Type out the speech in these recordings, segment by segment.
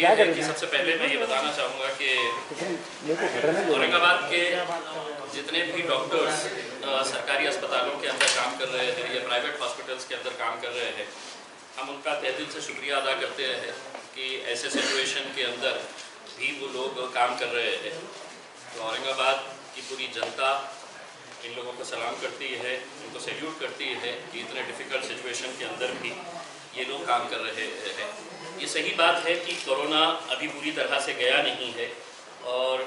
ये है कि सबसे पहले मैं ये बताना चाहूँगा कि औरंगाबाद के जितने भी डॉक्टर्स सरकारी अस्पतालों के अंदर काम कर रहे हैं या प्राइवेट हॉस्पिटल्स के अंदर काम कर रहे हैं, हम उनका तहे दिल से शुक्रिया अदा करते हैं कि ऐसे सिचुएशन के अंदर भी वो लोग काम कर रहे हैं। तो औरंगाबाद की पूरी जनता इन लोगों को सलाम करती है, उनको सैल्यूट करती है कि इतने डिफ़िकल्ट सिचुएशन के अंदर भी ये लोग काम कर रहे हैं। ये सही बात है कि कोरोना अभी पूरी तरह से गया नहीं है और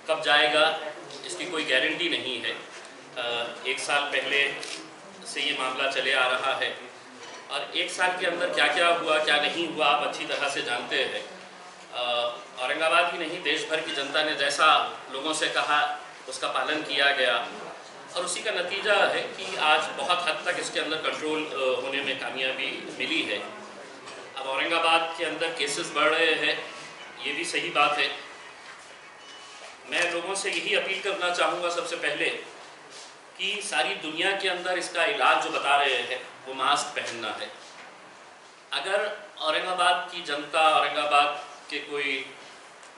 कब जाएगा इसकी कोई गारंटी नहीं है। 1 साल पहले से ये मामला चले आ रहा है और 1 साल के अंदर क्या क्या हुआ क्या नहीं हुआ आप अच्छी तरह से जानते हैं। औरंगाबाद ही नहीं, देश भर की जनता ने जैसा लोगों से कहा उसका पालन किया गया और उसी का नतीजा है कि आज बहुत हद तक इसके अंदर कंट्रोल होने में कामयाबी मिली है। अब औरंगाबाद के अंदर केसेस बढ़ रहे हैं, ये भी सही बात है। मैं लोगों से यही अपील करना चाहूँगा सबसे पहले कि सारी दुनिया के अंदर इसका इलाज जो बता रहे हैं वो मास्क पहनना है। अगर औरंगाबाद की जनता, औरंगाबाद के कोई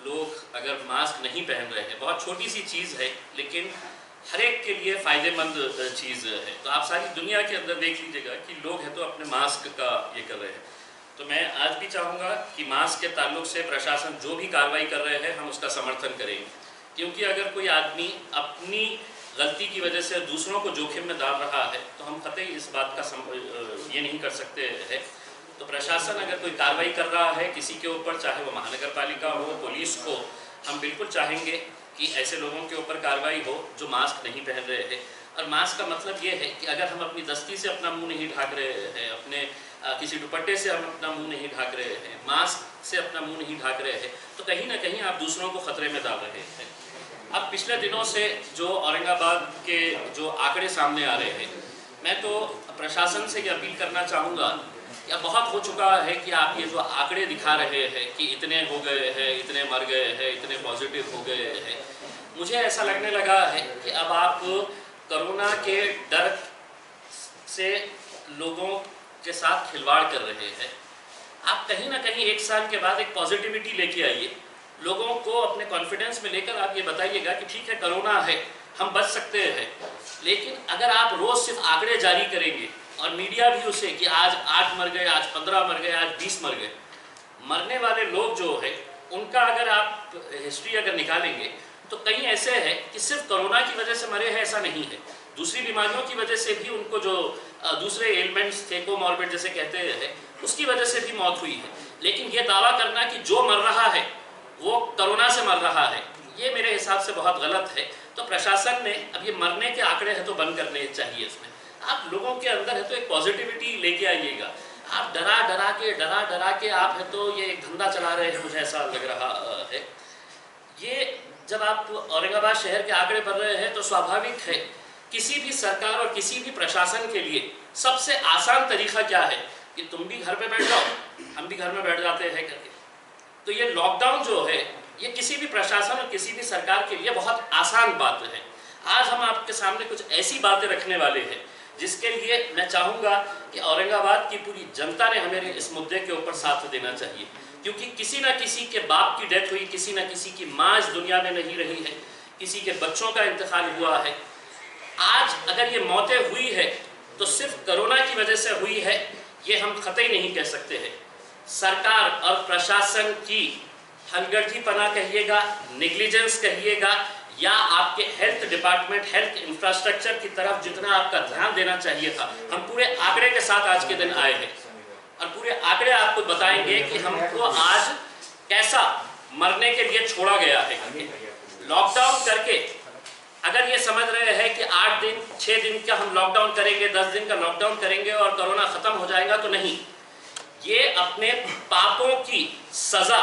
लोग अगर मास्क नहीं पहन रहे हैं, बहुत छोटी सी चीज़ है लेकिन हर एक के लिए फ़ायदेमंद चीज़ है। तो आप सारी दुनिया के अंदर देख लीजिएगा कि लोग हैं तो अपने मास्क का ये कर रहे हैं। तो मैं आज भी चाहूँगा कि मास्क के ताल्लुक से प्रशासन जो भी कार्रवाई कर रहे हैं हम उसका समर्थन करेंगे, क्योंकि अगर कोई आदमी अपनी गलती की वजह से दूसरों को जोखिम में डाल रहा है तो हम कतई इस बात का ये नहीं कर सकते हैं। तो प्रशासन अगर कोई कार्रवाई कर रहा है किसी के ऊपर, चाहे वो महानगर पालिका हो, पुलिस हो, हम बिल्कुल चाहेंगे कि ऐसे लोगों के ऊपर कार्रवाई हो जो मास्क नहीं पहन रहे हैं। और मास्क का मतलब ये है कि अगर हम अपनी दस्ती से अपना मुंह नहीं ढक रहे हैं, अपने किसी दुपट्टे से हम अपना मुंह नहीं ढक रहे हैं, मास्क से अपना मुंह नहीं ढक रहे हैं, तो कहीं ना कहीं आप दूसरों को खतरे में डाल रहे हैं। अब पिछले दिनों से जो औरंगाबाद के जो आंकड़े सामने आ रहे हैं, मैं तो प्रशासन से ये अपील करना चाहूँगा, या बहुत हो चुका है कि आप ये जो आंकड़े दिखा रहे हैं कि इतने हो गए हैं, इतने मर गए हैं, इतने पॉजिटिव हो गए हैं, मुझे ऐसा लगने लगा है कि अब आप कोरोना के डर से लोगों के साथ खिलवाड़ कर रहे हैं। आप कहीं ना कहीं 1 साल के बाद एक पॉजिटिविटी लेके आइए, लोगों को अपने कॉन्फिडेंस में लेकर आप ये बताइएगा कि ठीक है कोरोना है, हम बच सकते हैं। लेकिन अगर आप रोज़ सिर्फ आंकड़े जारी करेंगे और मीडिया भी उसे कि आज 8 मर गए, आज 15 मर गए, आज 20 मर गए, मरने वाले लोग जो है उनका अगर आप हिस्ट्री अगर निकालेंगे तो कई ऐसे हैं कि सिर्फ कोरोना की वजह से मरे हैं, ऐसा नहीं है। दूसरी बीमारियों की वजह से भी उनको जो दूसरे एलिमेंट्स थे, कोमॉर्बिड जैसे कहते हैं, उसकी वजह से भी मौत हुई है। लेकिन ये दावा करना कि जो मर रहा है वो कोरोना से मर रहा है, ये मेरे हिसाब से बहुत गलत है। तो प्रशासन ने अब ये मरने के आंकड़े हैं तो बंद करने चाहिए। इसमें आप लोगों के अंदर है तो एक पॉजिटिविटी लेके आइएगा। आप डरा डरा के आप है तो ये एक धंधा चला रहे हैं, मुझे ऐसा लग रहा है। ये जब आप औरंगाबाद शहर के आंकड़े बढ़ रहे हैं तो स्वाभाविक है किसी भी सरकार और किसी भी प्रशासन के लिए सबसे आसान तरीका क्या है कि तुम भी घर पे बैठ जाओ, हम भी घर में बैठ जाते हैं करके। तो ये लॉकडाउन जो है ये किसी भी प्रशासन और किसी भी सरकार के लिए बहुत आसान बात है। आज हम आपके सामने कुछ ऐसी बातें रखने वाले हैं जिसके लिए मैं चाहूँगा कि औरंगाबाद की पूरी जनता ने हमें इस मुद्दे के ऊपर साथ देना चाहिए, क्योंकि किसी न किसी के बाप की डेथ हुई, किसी न किसी की माँ इस दुनिया में नहीं रही है, किसी के बच्चों का इंतकाल हुआ है। आज अगर ये मौतें हुई है तो सिर्फ कोरोना की वजह से हुई है, ये हम कतई नहीं कह सकते हैं। सरकार और प्रशासन की हलगर्जीपना कहिएगा, नेग्लिजेंस कहिएगा, या आपके हेल्थ डिपार्टमेंट, हेल्थ इंफ्रास्ट्रक्चर की तरफ जितना आपका ध्यान देना चाहिए था, हम पूरे आंकड़े के साथ आज के दिन आए हैं और पूरे आंकड़े आपको बताएंगे कि हमको आज कैसा मरने के लिए छोड़ा गया है। लॉकडाउन करके अगर ये समझ रहे हैं कि 8 दिन 6 दिन का हम लॉकडाउन करेंगे, 10 दिन का लॉकडाउन करेंगे और कोरोना खत्म हो जाएगा, तो नहीं। ये अपने पापों की सजा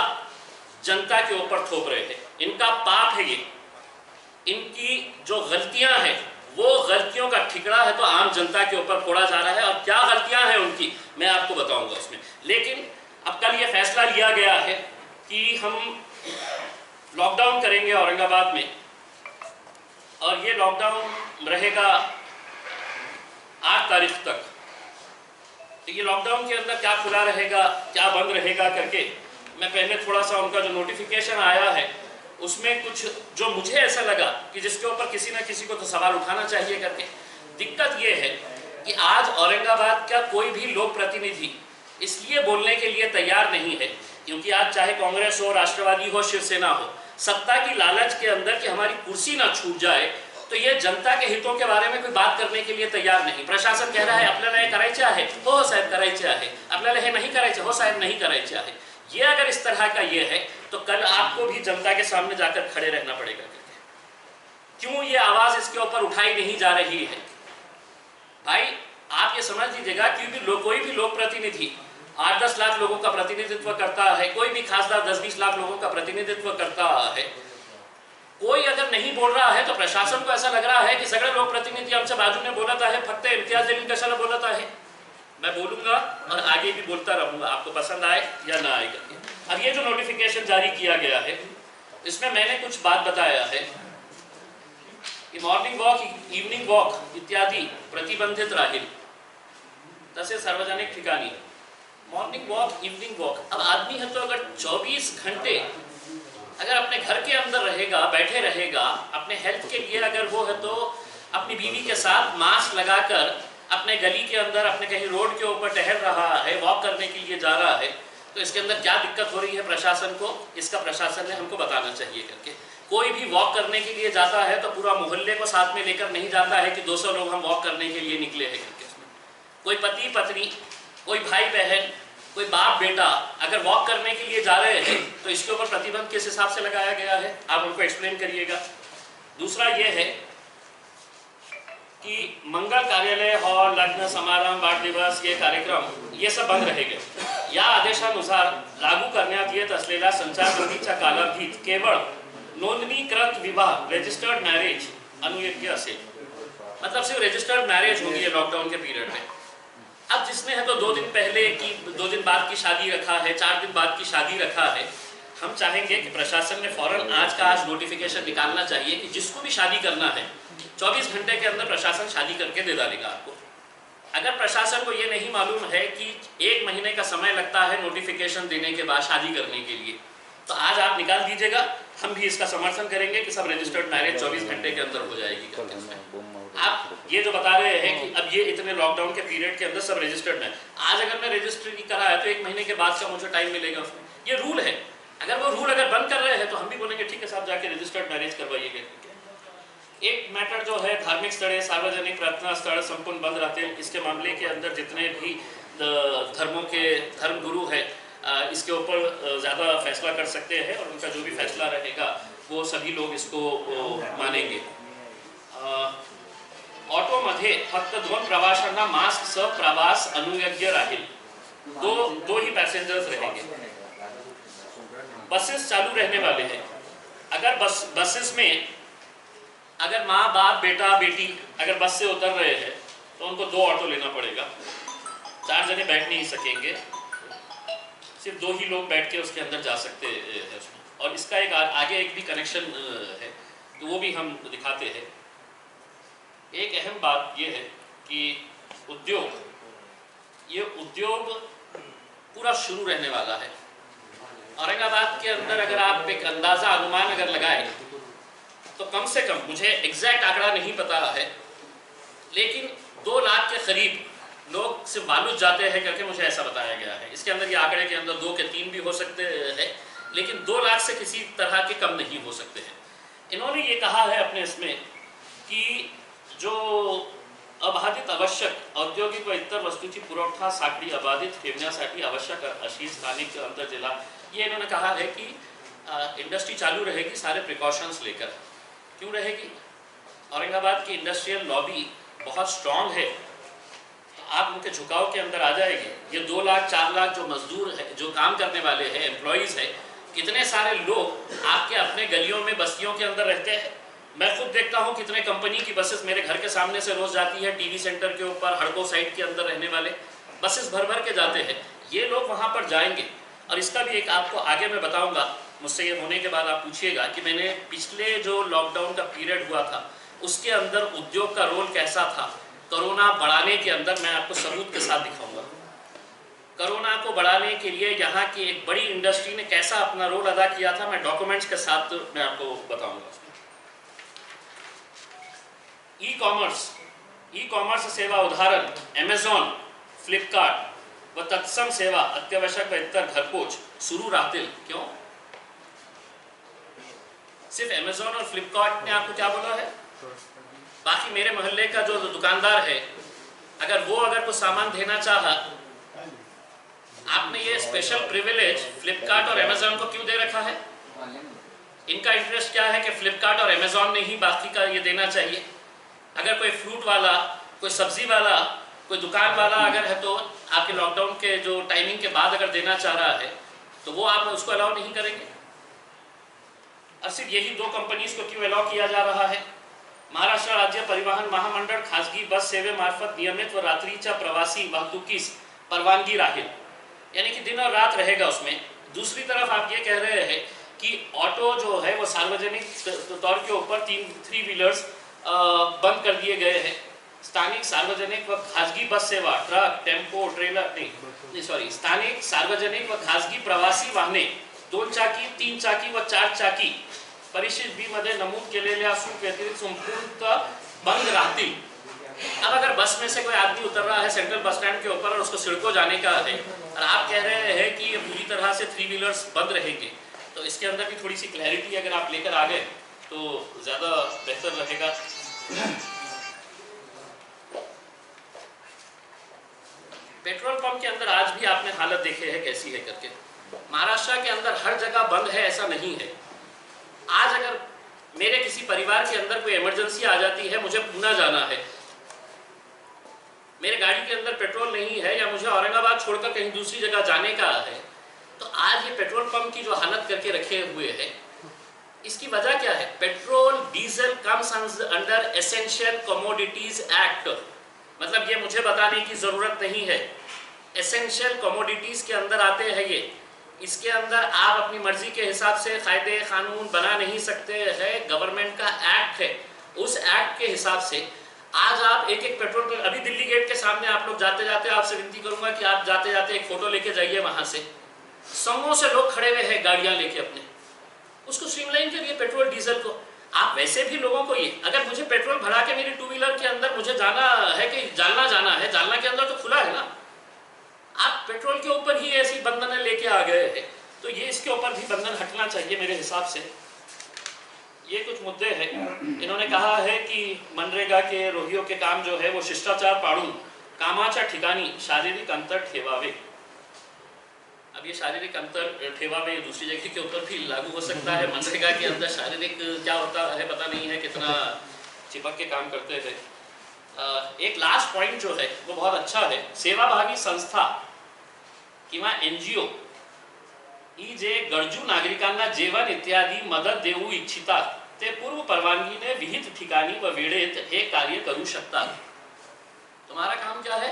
जनता के ऊपर थोप रहे हैं। इनका पाप है ये, इनकी जो गलतियां हैं वो गलतियों का ठिकरा है तो आम जनता के ऊपर फोड़ा जा रहा है। और क्या गलतियां हैं उनकी मैं आपको बताऊंगा उसमें। लेकिन अब कल ये फैसला लिया गया है कि हम लॉकडाउन करेंगे औरंगाबाद में, और ये लॉकडाउन रहेगा 8 तारीख तक। तो ये लॉकडाउन के अंदर क्या खुला रहेगा, क्या बंद रहेगा करके मैं पहले थोड़ा सा उनका जो नोटिफिकेशन आया है उसमें कुछ जो मुझे ऐसा लगा कि जिसके ऊपर किसी न किसी को तो सवाल उठाना चाहिए करके। दिक्कत ये है कि आज औरंगाबाद का कोई भी लोक प्रतिनिधि इसलिए बोलने के लिए तैयार नहीं है क्योंकि आज चाहे कांग्रेस हो, राष्ट्रवादी हो, शिवसेना हो, सत्ता की लालच के अंदर कि हमारी कुर्सी ना छूट जाए, तो ये जनता के हितों के बारे में कोई बात करने के लिए तैयार नहीं। प्रशासन कह रहा है आपल्याला हे करायचे आहे, हो साहेब करायचे आहे, आपल्याला हे नहीं करायचे, हो साहेब नहीं करायचे आहे। ये अगर इस तरह का ये है तो कल आपको भी जनता के सामने जाकर खड़े रहना पड़ेगा। क्यों ये आवाज इसके ऊपर उठाई नहीं जा रही है? भाई आप ये समझ लीजिएगा, क्योंकि कोई भी लोक प्रतिनिधि 8-10 लाख लोगों का प्रतिनिधित्व करता है, कोई भी खासदार 10-20 लाख लोगों का प्रतिनिधित्व करता है। कोई अगर नहीं बोल रहा है तो प्रशासन को ऐसा लग रहा है कि सगळे लोक प्रतिनिधि आमच्या बाजूने बोलत आहे, फक्त इम्तियाज जलील कशाला बोलत आहे। मैं बोलूंगा और आगे भी बोलता रहूंगा, आपको पसंद आए या ना आए करके। अब ये जो नोटिफिकेशन जारी किया गया है इसमें मैंने कुछ बात बताया है कि मॉर्निंग वॉक, इवनिंग वॉक इत्यादि प्रतिबंधित राहील, तसे सार्वजनिक ठिकाणी मॉर्निंग वॉक, इवनिंग वॉक। अब आदमी है तो अगर 24 घंटे अगर अपने घर के अंदर रहेगा, बैठे रहेगा, अपने हेल्थ के लिए अगर वो है तो अपनी बीवी के साथ मास्क लगाकर अपने गली के अंदर, अपने कहीं रोड के ऊपर टहल रहा है, वॉक करने के लिए जा रहा है, तो इसके अंदर क्या दिक्कत हो रही है प्रशासन को, इसका प्रशासन ने हमको बताना चाहिए करके। कोई भी वॉक करने के लिए जाता है तो पूरा मोहल्ले को साथ में लेकर नहीं जाता है कि 200 लोग हम वॉक करने के लिए निकले हैं करके। कोई पति पत्नी, कोई भाई बहन, कोई बाप बेटा अगर वॉक करने के लिए जा रहे हैं तो इसके ऊपर प्रतिबंध किस हिसाब से लगाया गया है, आप उनको एक्सप्लेन करिएगा। दूसरा ये है कि मंगल कार्यालय, हॉल, लग्न समारंभ, वाढदिवस, ये कार्यक्रम ये सब बंद रहेंगे। या आदेशानुसार लागू करण्यात येत असलेल्या संचारबंदीच्या कालावधीत केवळ नोंदणीकृत विवाह, रजिस्टर्ड मैरिज अनुयोग्य असेल। मतलब सिर्फ रजिस्टर्ड मैरिज होगी लॉकडाउन के पीरियड में। अब जिसने है तो 2 दिन पहले की, 2 दिन बाद की शादी रखा है, 4 दिन बाद की शादी रखा है, हम चाहेंगे कि प्रशासन ने फौरन आज का आज नोटिफिकेशन निकालना चाहिए कि जिसको भी शादी करना है 24 घंटे के अंदर प्रशासन शादी करके दे डालेगा आपको। अगर प्रशासन को ये नहीं मालूम है कि 1 महीने का समय लगता है नोटिफिकेशन देने के बाद शादी करने के लिए, तो आज आप निकाल दीजिएगा, हम भी इसका समर्थन करेंगे कि सब रजिस्टर्ड मैरिज 24 घंटे के अंदर हो जाएगी। आप ये जो बता रहे हैं कि अब ये इतने लॉकडाउन के पीरियड के अंदर सब रजिस्टर्ड है, आज अगर मैं रजिस्टर नहीं करा है तो 1 महीने के बाद का मुझे टाइम मिलेगा उसमें, ये रूल है। अगर वो रूल अगर बंद कर रहे हैं तो हम भी बोलेंगे ठीक है साहब, जाके रजिस्टर्ड मैरिज करवाइएगा। एक मैटर जो है धार्मिक स्थळे, सार्वजनिक प्रार्थना स्थळ संपूर्ण बंद रहते हैं। इसके मामले के अंदर जितने भी धर्मों के धर्मगुरु है इसके ऊपर ज़्यादा फैसला कर सकते हैं और उनका जो भी फैसला रहेगा वो सभी लोग इसको मानेंगे। ऑटोमध्ये फक्त 2 प्रवाशांना मास्क सह प्रवास अनुयोग्य राहील, दो ही पैसेंजर्स रहेंगे। बसेस चालू रहने वाले हैं। अगर बसेस में अगर माँ बाप बेटा बेटी अगर बस से उतर रहे हैं तो उनको 2 ऑटो लेना पड़ेगा, 4 जने बैठ नहीं सकेंगे, सिर्फ 2 ही लोग बैठ के उसके अंदर जा सकते हैं उसमें। और इसका एक आगे एक भी कनेक्शन है तो वो भी हम दिखाते हैं। एक अहम बात ये है कि ये उद्योग पूरा शुरू रहने वाला है। औरंगाबाद के अंदर अगर आप एक अंदाज़ा अनुमान अगर लगाए तो कम से कम, मुझे एग्जैक्ट आंकड़ा नहीं पता है, लेकिन 2 लाख के करीब लोग सिर्फ बालूच जाते हैं करके मुझे ऐसा बताया गया है। इसके अंदर ये आंकड़े के अंदर 2 के 3 भी हो सकते हैं, लेकिन 2 लाख से किसी तरह के कम नहीं हो सकते हैं। इन्होंने ये कहा है अपने इसमें कि जो अबाधित आवश्यक औद्योगिक व इतर वस्तूची पुरवठा साखळी अबाधित ठेवण्यासाठी आवश्यक अशी स्थानिक आंतरजिल्हा, ये इन्होंने कहा है कि इंडस्ट्री चालू रहेगी सारे प्रिकॉशंस लेकर। क्यों रहेगी? औरंगाबाद की इंडस्ट्रियल लॉबी बहुत स्ट्रॉन्ग है, आप उनके झुकाव के अंदर आ जाएगी। ये 2 लाख 4 लाख जो मजदूर है, जो काम करने वाले हैं, एम्प्लॉयज़ है, कितने सारे लोग आपके अपने गलियों में बस्तियों के अंदर रहते हैं। मैं खुद देखता हूँ कितने कंपनी की बसेस मेरे घर के सामने से रोज़ जाती है, टीवी सेंटर के ऊपर, हड़को साइड के अंदर रहने वाले बसेस भर भर के जाते हैं। ये लोग वहाँ पर जाएंगे और इसका भी एक आपको आगे मैं बताऊँगा, मुझसे ये होने के बाद आप पूछिएगा कि मैंने पिछले जो लॉकडाउन का पीरियड हुआ था उसके अंदर उद्योग का रोल कैसा था, कोरोना बढ़ाने के अंदर मैं आपको सबूत के साथ दिखाऊंगा। कोरोना को बढ़ाने के लिए यहाँ की एक बड़ी इंडस्ट्री ने कैसा अपना रोल अदा किया था, मैं डॉक्यूमेंट्स के साथ मैं आपको बताऊंगा। ई कॉमर्स सेवा उदाहरण अमेझॉन, फ्लिपकार्ट व तत्सम सेवा अत्यावश्यक व इतर घरपोच शुरू राहतील। क्यों सिर्फ अमेज़न और फ्लिपकार्ट ने आपको क्या बोला है? बाकी मेरे मोहल्ले का जो दुकानदार है, अगर कोई सामान देना चाहा, आपने ये स्पेशल प्रिविलेज फ्लिपकार्ट और अमेज़न को क्यों दे रखा है? इनका इंटरेस्ट क्या है कि फ्लिपकार्ट और अमेज़न ने ही बाकी का ये देना चाहिए। अगर कोई फ्रूट वाला, कोई सब्जी वाला, कोई दुकान वाला अगर है तो आपके लॉकडाउन के जो टाइमिंग के बाद अगर देना चाह रहा है तो वो आप उसको अलाउ नहीं करेंगे। और सिर्फ यही दो कंपनीज को क्यों अलाउ किया जा रहा है? महाराष्ट्र राज्य परिवहन महामंडळ खाजगी बस सेवेमार्फत नियमित व रात्रीच्या प्रवासी वाहतुकीस परवानगी राहील, यानी कि दिन और रात रहेगा उसमें। दूसरी तरफ आप ये कह रहे हैं कि ऑटो जो है वो सार्वजनिक तौर के ऊपर 3 व्हीलर्स बंद कर दिए गए हैं। स्थानिक सार्वजनिक व खाजगी बस सेवा, ट्रक, टेम्पो, ट्रेलर स्थानिक सार्वजनिक व खाजगी प्रवासी वाहने 2 चाकी, 3 चाकी व 4 चाकी परिशिष्ट बी मध्ये नमूद केलेल्या सूट व्यतिरिक्त संपूर्णतः बंद राहतील। अब अगर बस में से कोई आदमी उतर रहा है सेंट्रल बस स्टैंड के ऊपर और उसको सिडको जाने का है और आप कह रहे हैं कि ये पूरी तरह से 3 व्हीलर्स बंद रहेंगे, तो इसके अंदर भी थोड़ी सी क्लैरिटी अगर आप लेकर आ गए तो ज़्यादा बेहतर रहेगा। पेट्रोल पंप के अंदर आज भी आपने हालत देखे है कैसी है करके। महाराष्ट्र के अंदर हर जगह बंद है ऐसा नहीं है। आज अगर मेरे किसी परिवार के अंदर कोई इमरजेंसी आ जाती है, मुझे पूना जाना है, मेरे गाड़ी के अंदर पेट्रोल नहीं है या मुझे औरंगाबाद छोड़कर कहीं दूसरी जगह जाने का है, तो आज ये पेट्रोल पंप की जो हालत करके रखे हुए हैं, इसकी वजह क्या है? Petrol diesel comes under essential commodities act. मतलब ये मुझे बताने की जरूरत नहीं है, एसेंशियल कमोडिटीज के अंदर आते हैं ये। इसके अंदर आप अपनी मर्जी के हिसाब से कायदे कानून बना नहीं सकते हैं, गवर्नमेंट का एक्ट है। उस एक्ट के हिसाब से आज आप एक पेट्रोल पंप, अभी दिल्ली गेट के सामने आप लोग जाते जाते, आपसे विनती करूंगा कि आप जाते जाते एक फोटो लेके जाइए। वहां से संगों से लोग खड़े हुए हैं गाड़ियां लेके अपने, उसको स्ट्रीमलाइन करिए पेट्रोल डीजल को। आप वैसे भी लोगों को ये, अगर मुझे पेट्रोल भरा के मेरी 2 व्हीलर के अंदर मुझे जाना है कि जालना जाना है, जालना के अंदर तो खुला है ना, आप पेट्रोल के ऊपर ही ऐसी बंधन लेके आ गए हैं, तो ये इसके ऊपर भी बंधन हटना चाहिए मेरे हिसाब से। ये कुछ मुद्दे हैं। इन्होंने कहा है कि मनरेगा के रोहियों के काम जो है वो शिष्टाचार पाळून कामाच्या ठिकाणी शारीरिक अंतर ठेवावे। अब ये शारीरिक अंतर ठेवावे दूसरी जगह के ऊपर भी लागू हो सकता है। मनरेगा के अंदर शारीरिक क्या होता है पता नहीं है, कितना चिपक के काम करते हैं। एक लास्ट पॉइंट जो है वो बहुत अच्छा है। सेवाभावी संस्था किंवा NGO ही जे गरजू नागरिकांना जेवण इत्यादी मदत देऊ इच्छितात ते पूर्व परवानगीने विहित ठिकाणी व वेळेत हे कार्य करू शकतात। तुम्हारा काम क्या है?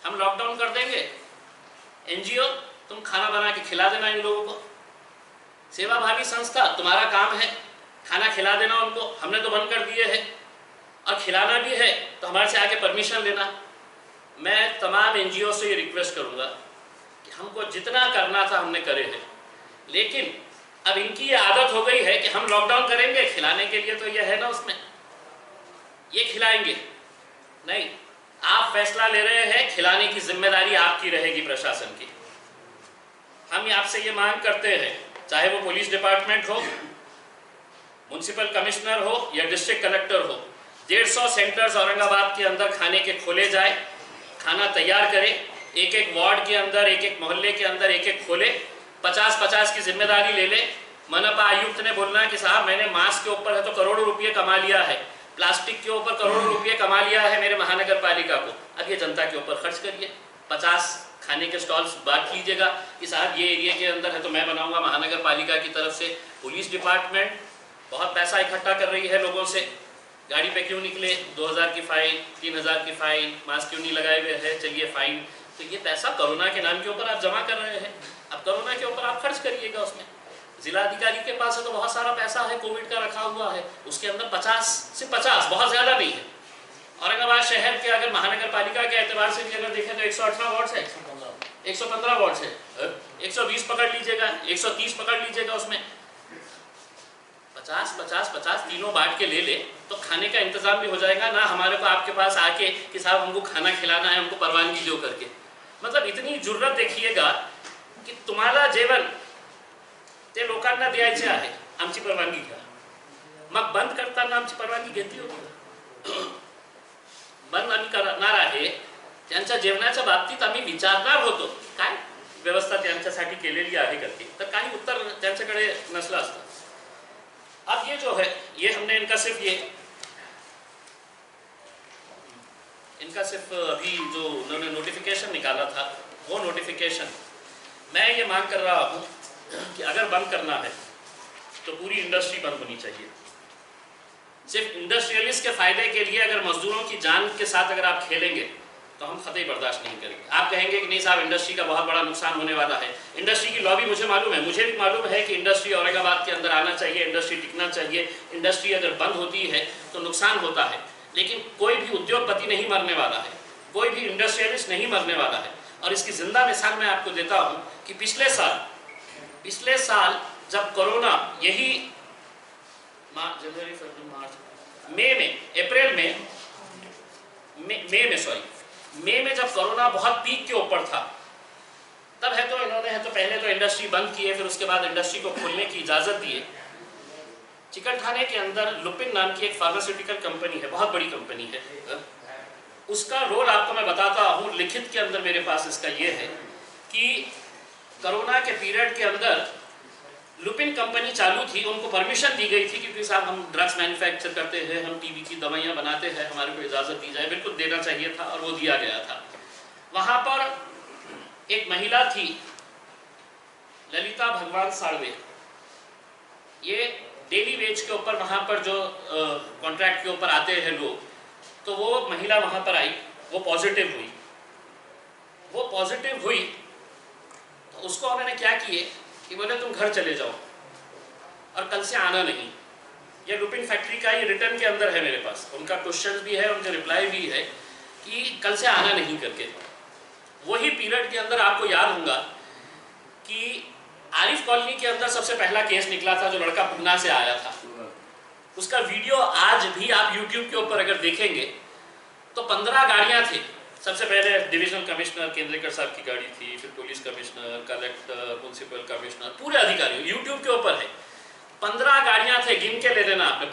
हम लॉकडाउन कर देंगे, NGO तुम खाना बना के खिला देना इन लोगों को। सेवाभावी संस्था तुम्हारा काम है खाना खिला देना उनको, हमने तो बंद कर दिए हैं और खिलाना भी है तो हमारे से आके परमिशन लेना। मैं तमाम NGO से ये रिक्वेस्ट करूंगा कि हमको जितना करना था हमने करे हैं, लेकिन अब इनकी ये आदत हो गई है कि हम लॉकडाउन करेंगे, खिलाने के लिए तो ये है ना उसमें, ये खिलाएंगे नहीं। आप फैसला ले रहे हैं, खिलाने की जिम्मेदारी आपकी रहेगी प्रशासन की। हम आपसे ये मांग करते हैं, चाहे वो पुलिस डिपार्टमेंट हो, म्युनिसिपल कमिश्नर हो या डिस्ट्रिक्ट कलेक्टर हो, 150 सेंटर्स औरंगाबाद के अंदर खाने के खोले जाए, खाना तैयार करें, एक वार्ड के अंदर, एक मोहल्ले के अंदर एक खोले, 50-50 की जिम्मेदारी ले ले। मनपा आयुक्त ने बोलना कि साहब मैंने मास्क के ऊपर है तो करोड़ों रुपये कमा लिया है, प्लास्टिक के ऊपर करोड़ों रुपये कमा लिया है मेरे महानगर पालिका को, अब ये जनता के ऊपर खर्च करिए। 50 खाने के स्टॉल्स बांट लीजिएगा कि साहब ये एरिया के अंदर है तो मैं बनाऊंगा महानगर पालिका की तरफ से। पुलिस डिपार्टमेंट बहुत पैसा इकट्ठा कर रही है लोगों से, गाड़ी पे क्यों निकले, 2000 की फाइन, 3000 की फाइन, मास्क क्यों नहीं लगाए हुए हैं, चलिए फाइन। तो ये पैसा कोरोना के नाम के ऊपर आप जमा कर रहे हैं, अब कोरोना के ऊपर आप खर्च करिएगा उसमें। जिलाधिकारी के पास है तो बहुत सारा पैसा है कोविड का रखा हुआ है, उसके अंदर 50 से 50 बहुत ज़्यादा नहीं है। औरंगाबाद शहर के अगर महानगर पालिका के एतबार से भी अगर देखें तो 118 वार्ड है, 115 वॉट है, 120 पकड़ लीजिएगा, 130 पकड़ लीजिएगा, उसमें 50-50-50 तीनों बांट के ले ले तो खाने का इंतजाम भी हो जाएगा ना। हमारे को आपके पास आके कि साहब हमको खाना खिलाना है, हमको परवानगी दो करके। मतलब इतनी जुर्रत देखिएगा की तुम्हाला जेवण ते लोकांना द्यायचे आहे, आमची परवानगी घ्या। मग बंद करताना आमची परवानगी घेतली होती? बंद आम्ही करणार आहे, त्यांच्या जेवणाच्या बाबतीत आम्ही विचारणार होतो काय व्यवस्था त्यांच्यासाठी केलेली आहे करके, तर काही उत्तर त्यांच्याकडे नसलं असतं। अब ये जो है, ये हमने इनका सिर्फ अभी जो उन्होंने नोटिफिकेशन निकाला था, वो नोटिफिकेशन मैं ये मांग कर रहा हूँ कि अगर बंद करना है तो पूरी इंडस्ट्री बंद होनी चाहिए। सिर्फ इंडस्ट्रियलिस्ट के फायदे के लिए अगर मजदूरों की जान के साथ अगर आप खेलेंगे तो हम कतई बर्दाश्त नहीं करेंगे। आप कहेंगे कि नहीं साहब इंडस्ट्री का बहुत बड़ा नुकसान होने वाला है। इंडस्ट्री की लॉबी मुझे मालूम है, मुझे भी मालूम है कि इंडस्ट्री औरंगाबाद के अंदर आना चाहिए, इंडस्ट्री टिकना चाहिए। इंडस्ट्री अगर बंद होती है तो नुकसान होता है, लेकिन कोई भी उद्योगपति नहीं मरने वाला है, कोई भी इंडस्ट्रियलिस्ट नहीं मरने वाला है। और इसकी जिंदा मिसाल मैं आपको देता हूँ कि पिछले साल जब कोरोना यही जनवरी फरवरी मार्च मई में जब कोरोना बहुत पीक के ऊपर था, तब है तो इन्होंने पहले तो इंडस्ट्री बंद किए, फिर उसके बाद इंडस्ट्री को खोलने की इजाज़त दिए। चिकलठाने के अंदर लुपिन नाम की एक फार्मास्यूटिकल कंपनी है, बहुत बड़ी कंपनी है। उसका रोल आपको मैं बताता हूँ, लिखित के अंदर मेरे पास इसका ये है कि कोरोना के पीरियड के अंदर लुपिन कंपनी चालू थी, उनको परमिशन दी गई थी क्योंकि साहब हम ड्रग्स मैन्युफैक्चर करते हैं, हम टीबी की दवाइयाँ बनाते हैं, हमारे को इजाज़त दी जाए। बिल्कुल देना चाहिए था और वो दिया गया था। वहाँ पर एक महिला थी ललिता भगवान साळवे, ये डेली वेज के ऊपर वहाँ पर जो कॉन्ट्रैक्ट के ऊपर आते हैं लोग, तो वो महिला वहाँ पर आई, वो पॉजिटिव हुई तो उसको उन्होंने क्या किए कि बोले तुम घर चले जाओ और कल से आना नहीं। ये लुपिन फैक्ट्री का ये रिटर्न के अंदर है मेरे पास, उनका क्वेश्चन भी है, उनके रिप्लाई भी है कि कल से आना नहीं करके। वही पीरियड के अंदर आपको याद होगा कि आरिफ कॉलोनी के अंदर सबसे पहला केस निकला था, जो लड़का पुगना से आया था। उसका वीडियो आज भी आप यूट्यूब के ऊपर अगर देखेंगे तो 15 गाड़ियां थी। सबसे पहले डिविजनल कमिश्नर केंद्रेकर साहब की गाड़ी थी, फिर police commissioner, collector, municipal commissioner, पूरे अधिकारी यूट्यूब के ऊपर है। 15 गाड़ियां थे, गिन के ले लेना आपने,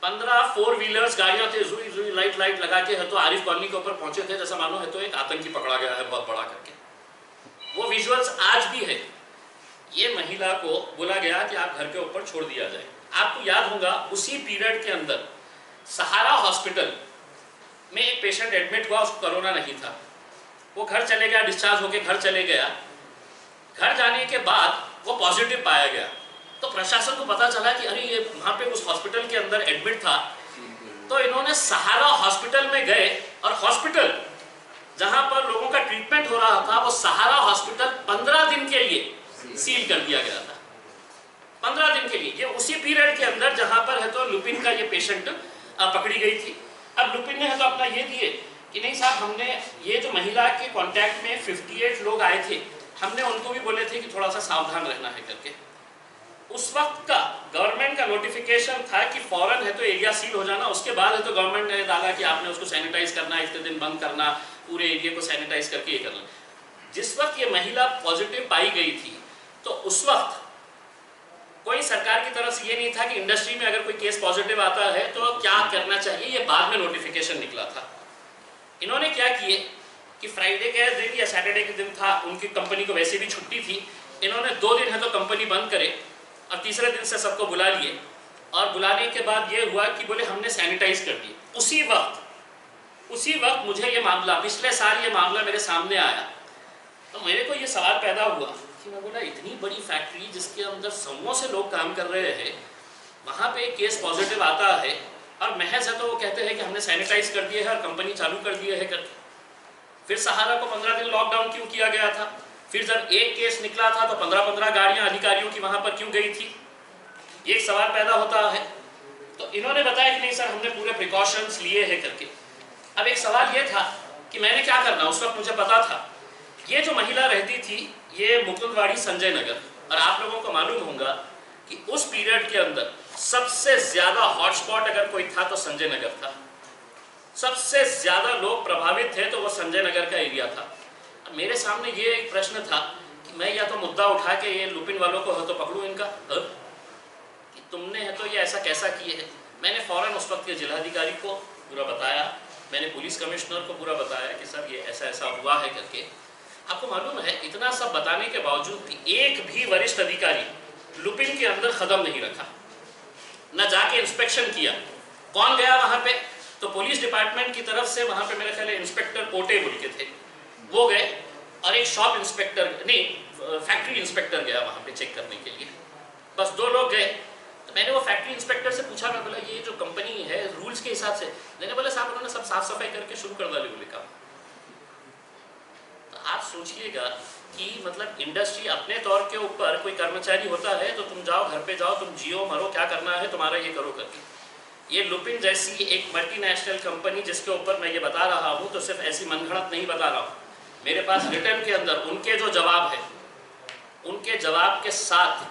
15 4 व्हीलर्स गाड़ियां थे, जुई लाइट लगा के है तो आरिफ कॉलोनी के ऊपर पहुंचे थे, जैसा मानो है तो एक आतंकी पकड़ा गया है बहुत बड़ा करके। वो विजुअल्स आज भी है। ये महिला को बोला गया कि आप घर के ऊपर छोड़ दिया जाए। आपको याद होगा उसी पीरियड के अंदर सहारा हॉस्पिटल में एक पेशेंट एडमिट हुआ, उसको कोरोना नहीं था, वो घर चले गया, डिस्चार्ज होके घर चले गया। घर जाने के बाद वो पॉजिटिव पाया गया, तो प्रशासन को पता चला कि अरे ये वहाँ पे उस हॉस्पिटल के अंदर एडमिट था। तो इन्होंने सहारा हॉस्पिटल में गए और हॉस्पिटल जहाँ पर लोगों का ट्रीटमेंट हो रहा था, वो सहारा हॉस्पिटल 15 दिन के लिए सील कर दिया गया था। 15 दिन के लिए, ये उसी पीरियड के अंदर जहाँ पर है तो लुपिन का ये पेशेंट पकड़ी गई थी। अब लुपिन ने तो अपना ये दिए कि नहीं साहब, हमने ये जो महिला के कांटेक्ट में 58 लोग आए थे, हमने उनको भी बोले थे कि थोड़ा सा सावधान रहना है करके। उस वक्त का गवर्नमेंट का नोटिफिकेशन था कि फौरन है तो एरिया सील हो जाना। उसके बाद है तो गवर्नमेंट ने डाला कि आपने उसको सैनिटाइज करना, इतने दिन बंद करना, पूरे एरिया को सैनिटाइज करके ये करना। जिस वक्त ये महिला पॉजिटिव पाई गई थी तो उस वक्त कोई सरकार की तरफ से ये नहीं था कि इंडस्ट्री में अगर कोई केस पॉजिटिव आता है तो क्या करना चाहिए, ये बाद में नोटिफिकेशन निकला था। इन्होंने क्या किए कि फ्राइडे के दिन या सैटरडे के दिन था, उनकी कंपनी को वैसे भी छुट्टी थी, इन्होंने 2 दिन है तो कंपनी बंद करे और तीसरे दिन से सबको बुला लिए। और बुलाने के बाद ये हुआ कि बोले हमने सैनिटाइज कर दिए। उसी वक्त मुझे ये मामला, पिछले साल ये मामला मेरे सामने आया, तो मेरे को ये सवाल पैदा हुआ कि मैं बोला इतनी बड़ी फैक्ट्री जिसके अंदर सौों से लोग काम कर रहे हैं, वहाँ पे केस पॉजिटिव आता है और महज है तो वो कहते हैं कि हमने सैनिटाइज कर दिए है और कंपनी चालू कर दिए है करके। फिर सहारा को 15 दिन लॉकडाउन क्यों किया गया था? फिर जब एक केस निकला था तो 15-15 गाड़ियाँ अधिकारियों की वहाँ पर क्यों गई थी? ये एक सवाल पैदा होता है। तो इन्होंने बताया कि नहीं सर, हमने पूरे प्रिकॉशंस लिए हैं करके। अब एक सवाल ये था कि मैंने क्या करना, उस वक्त मुझे पता था ये जो महिला रहती थी ये मुकुंदवाड़ी संजय नगर, और आप लोगों को मालूम होगा कि उस पीरियड के अंदर सबसे ज्यादा हॉटस्पॉट अगर कोई था तो संजय नगर था। सबसे ज्यादा लोग प्रभावित थे तो वो संजय नगर का एरिया था। मेरे सामने ये एक प्रश्न था कि मैं या तो मुद्दा उठा के ये लुपिन वालों को तो पकड़ूं इनका कि तुमने है तो ये ऐसा कैसा किए है। मैंने फौरन उस वक्त के जिलाधिकारी को पूरा बताया, मैंने पुलिस कमिश्नर को पूरा बताया कि सर ये ऐसा ऐसा हुआ है करके। आपको मालूम है इतना सब बताने के बावजूद भी एक भी वरिष्ठ अधिकारी लुपिन के अंदर कदम नहीं रखा, न जाके इंस्पेक्शन किया। कौन गया वहां पे? तो पुलिस डिपार्टमेंट की तरफ से वहां पे मेरे ख्याल इंस्पेक्टर पोटे बोल के थे, वो गए, और एक शॉप इंस्पेक्टर नहीं फैक्ट्री इंस्पेक्टर गया वहां पे चेक करने के लिए। बस 2 लोग गए। तो मैंने वो फैक्ट्री इंस्पेक्टर से पूछा, मैं बोला ये जो कंपनी है रूल्स के हिसाब से, मैंने बोला साहब उन्होंने सब साफ सफाई करके शुरू कर डाली बोले काम। तो आप सोचिएगा कि मतलब इंडस्ट्री अपने तौर के ऊपर कोई कर्मचारी होता है तो तुम जाओ घर पे जाओ, तुम जियो मरो, क्या करना है तुम्हारा ये करो करके। ये लुपिन जैसी एक मल्टीनेशनल कंपनी जिसके ऊपर मैं ये बता रहा हूँ तो सिर्फ ऐसी मनगढ़ंत नहीं बता रहा हूँ, मेरे पास रिटर्न के अंदर उनके जो जवाब है उनके जवाब के साथ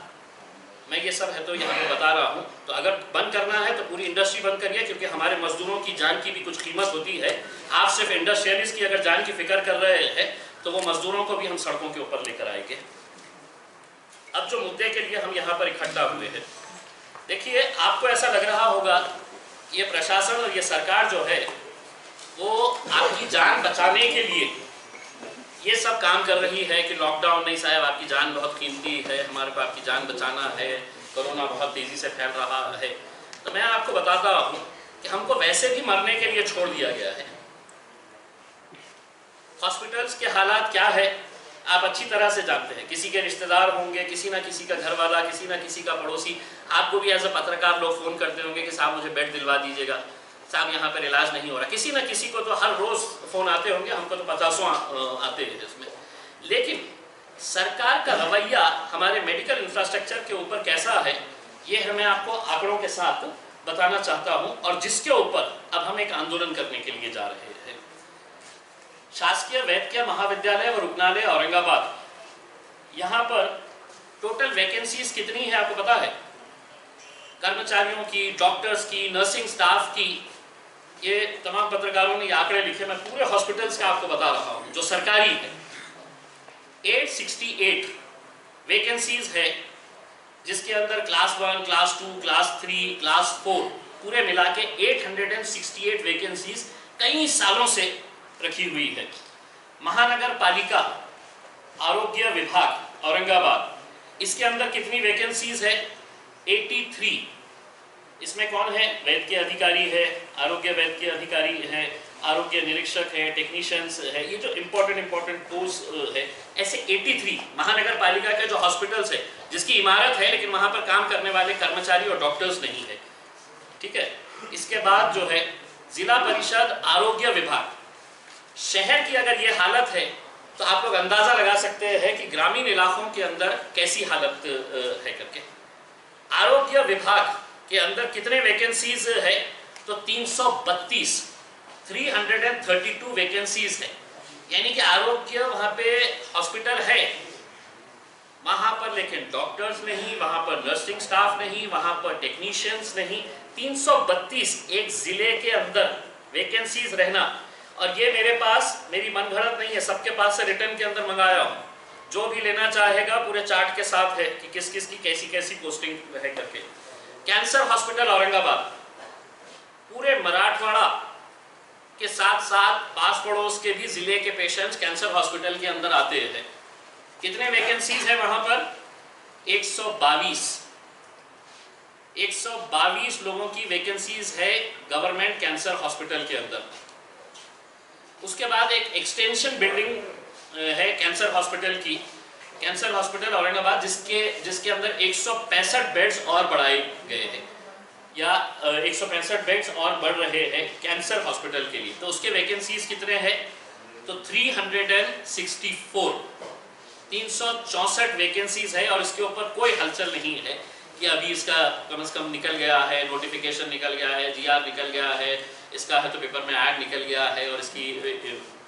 मैं ये सब है तो यहाँ पे बता रहा हूँ। तो अगर बंद करना है तो पूरी इंडस्ट्री बंद करिए, क्योंकि हमारे मजदूरों की जान की भी कुछ कीमत होती है। आप सिर्फ इंडस्ट्रियलिस्ट की अगर जान की फिक्र कर रहे हैं तो वो मजदूरों को भी हम सड़कों के ऊपर लेकर आएंगे। अब जो मुद्दे के लिए हम यहाँ पर इकट्ठा हुए हैं, देखिए आपको ऐसा लग रहा होगा ये प्रशासन और ये सरकार जो है वो आपकी जान बचाने के लिए ये सब काम कर रही है कि लॉकडाउन नहीं साहब, आपकी जान बहुत कीमती है, हमारे को आपकी जान बचाना है, कोरोना बहुत तेजी से फैल रहा है। तो मैं आपको बताता हूँ कि हमको वैसे भी मरने के लिए छोड़ दिया गया है। हॉस्पिटल्स के हालात क्या है आप अच्छी तरह से जानते हैं। किसी के रिश्तेदार होंगे, किसी ना किसी का घर वाला, किसी ना किसी का पड़ोसी, आपको भी एज अ पत्रकार लोग फ़ोन करते होंगे कि साहब मुझे बेड दिलवा दीजिएगा, साहब यहाँ पर इलाज नहीं हो रहा। किसी ना किसी को तो हर रोज़ फ़ोन आते होंगे, हमको तो 50 आते हैं इसमें। लेकिन सरकार का रवैया हमारे मेडिकल इंफ्रास्ट्रक्चर के ऊपर कैसा है ये मैं आपको आंकड़ों के साथ बताना चाहता हूँ, और जिसके ऊपर अब हम एक आंदोलन करने के लिए जा रहे हैं। शासकीय वैद्यकीय महाविद्यालय और रुग्णालय औरंगाबाद, यहाँ पर टोटल वैकेंसीज कितनी है आपको पता है? कर्मचारियों की, डॉक्टर्स की, नर्सिंग स्टाफ की, ये तमाम पत्रकारों ने ये आंकड़े लिखे, मैं पूरे हॉस्पिटल्स का आपको बता रहा हूँ जो सरकारी है। 868 वैकेंसीज है, जिसके अंदर क्लास 1, क्लास 2, क्लास 3, क्लास 4 पूरे मिला के 868 वैकेंसीज कई सालों से रखी हुई है। महानगर पालिका आरोग्य विभाग औरंगाबाद, इसके अंदर कितनी वैकेंसीज है? 83। इसमें कौन है? वैद्यकीय अधिकारी है, आरोग्य वैद्यकीय अधिकारी है, आरोग्य निरीक्षक है, टेक्नीशियंस है, ये जो इम्पोर्टेंट पोस्ट है। ऐसे 83 महानगर पालिका के जो हॉस्पिटल्स है जिसकी इमारत है लेकिन वहां पर काम करने वाले कर्मचारी और डॉक्टर्स नहीं है, ठीक है। इसके बाद जो है जिला परिषद आरोग्य विभाग, शहर की अगर ये हालत है तो आप लोग अंदाजा लगा सकते हैं कि ग्रामीण इलाकों के अंदर कैसी हालत है करके। आरोग्य विभाग के अंदर कितने वैकेंसीज है? तो 332 वैकेंसीज है, यानी कि आरोग्य वहां पे हॉस्पिटल है वहां पर, लेकिन डॉक्टर्स नहीं, वहां पर नर्सिंग स्टाफ नहीं, वहां पर टेक्नीशियंस नहीं। 332 एक जिले के अंदर वैकेंसीज रहना, और ये मेरे पास मेरी मनगढ़ंत नहीं है, सबके पास से रिटर्न के अंदर मंगाया हूँ। जो भी लेना चाहेगा पूरे चार्ट के साथ है कि किस किस की कैसी कैसी पोस्टिंग है करके। कैंसर हॉस्पिटल औरंगाबाद, पूरे मराठवाड़ा के साथ साथ पास पड़ोस के भी जिले के पेशेंट्स कैंसर हॉस्पिटल के अंदर आते हैं। कितने वैकेंसीज है वहां पर? 122 लोगों की वैकेंसीज है गवर्नमेंट कैंसर हॉस्पिटल के अंदर। उसके बाद एक एक्सटेंशन बिल्डिंग है कैंसर हॉस्पिटल की, कैंसर हॉस्पिटल औरंगाबाद, जिसके अंदर 165 बेड्स और बढ़ाए गए हैं, या 165 बेड्स और बढ़ रहे हैं कैंसर हॉस्पिटल के लिए। तो उसके वैकेंसीज कितने हैं? तो 364 वैकेंसीज है, और इसके ऊपर कोई हलचल नहीं है कि अभी इसका कम से कम निकल गया है, नोटिफिकेशन निकल गया है, GR निकल गया है, इसका है तो पेपर में ऐड निकल गया है और इसकी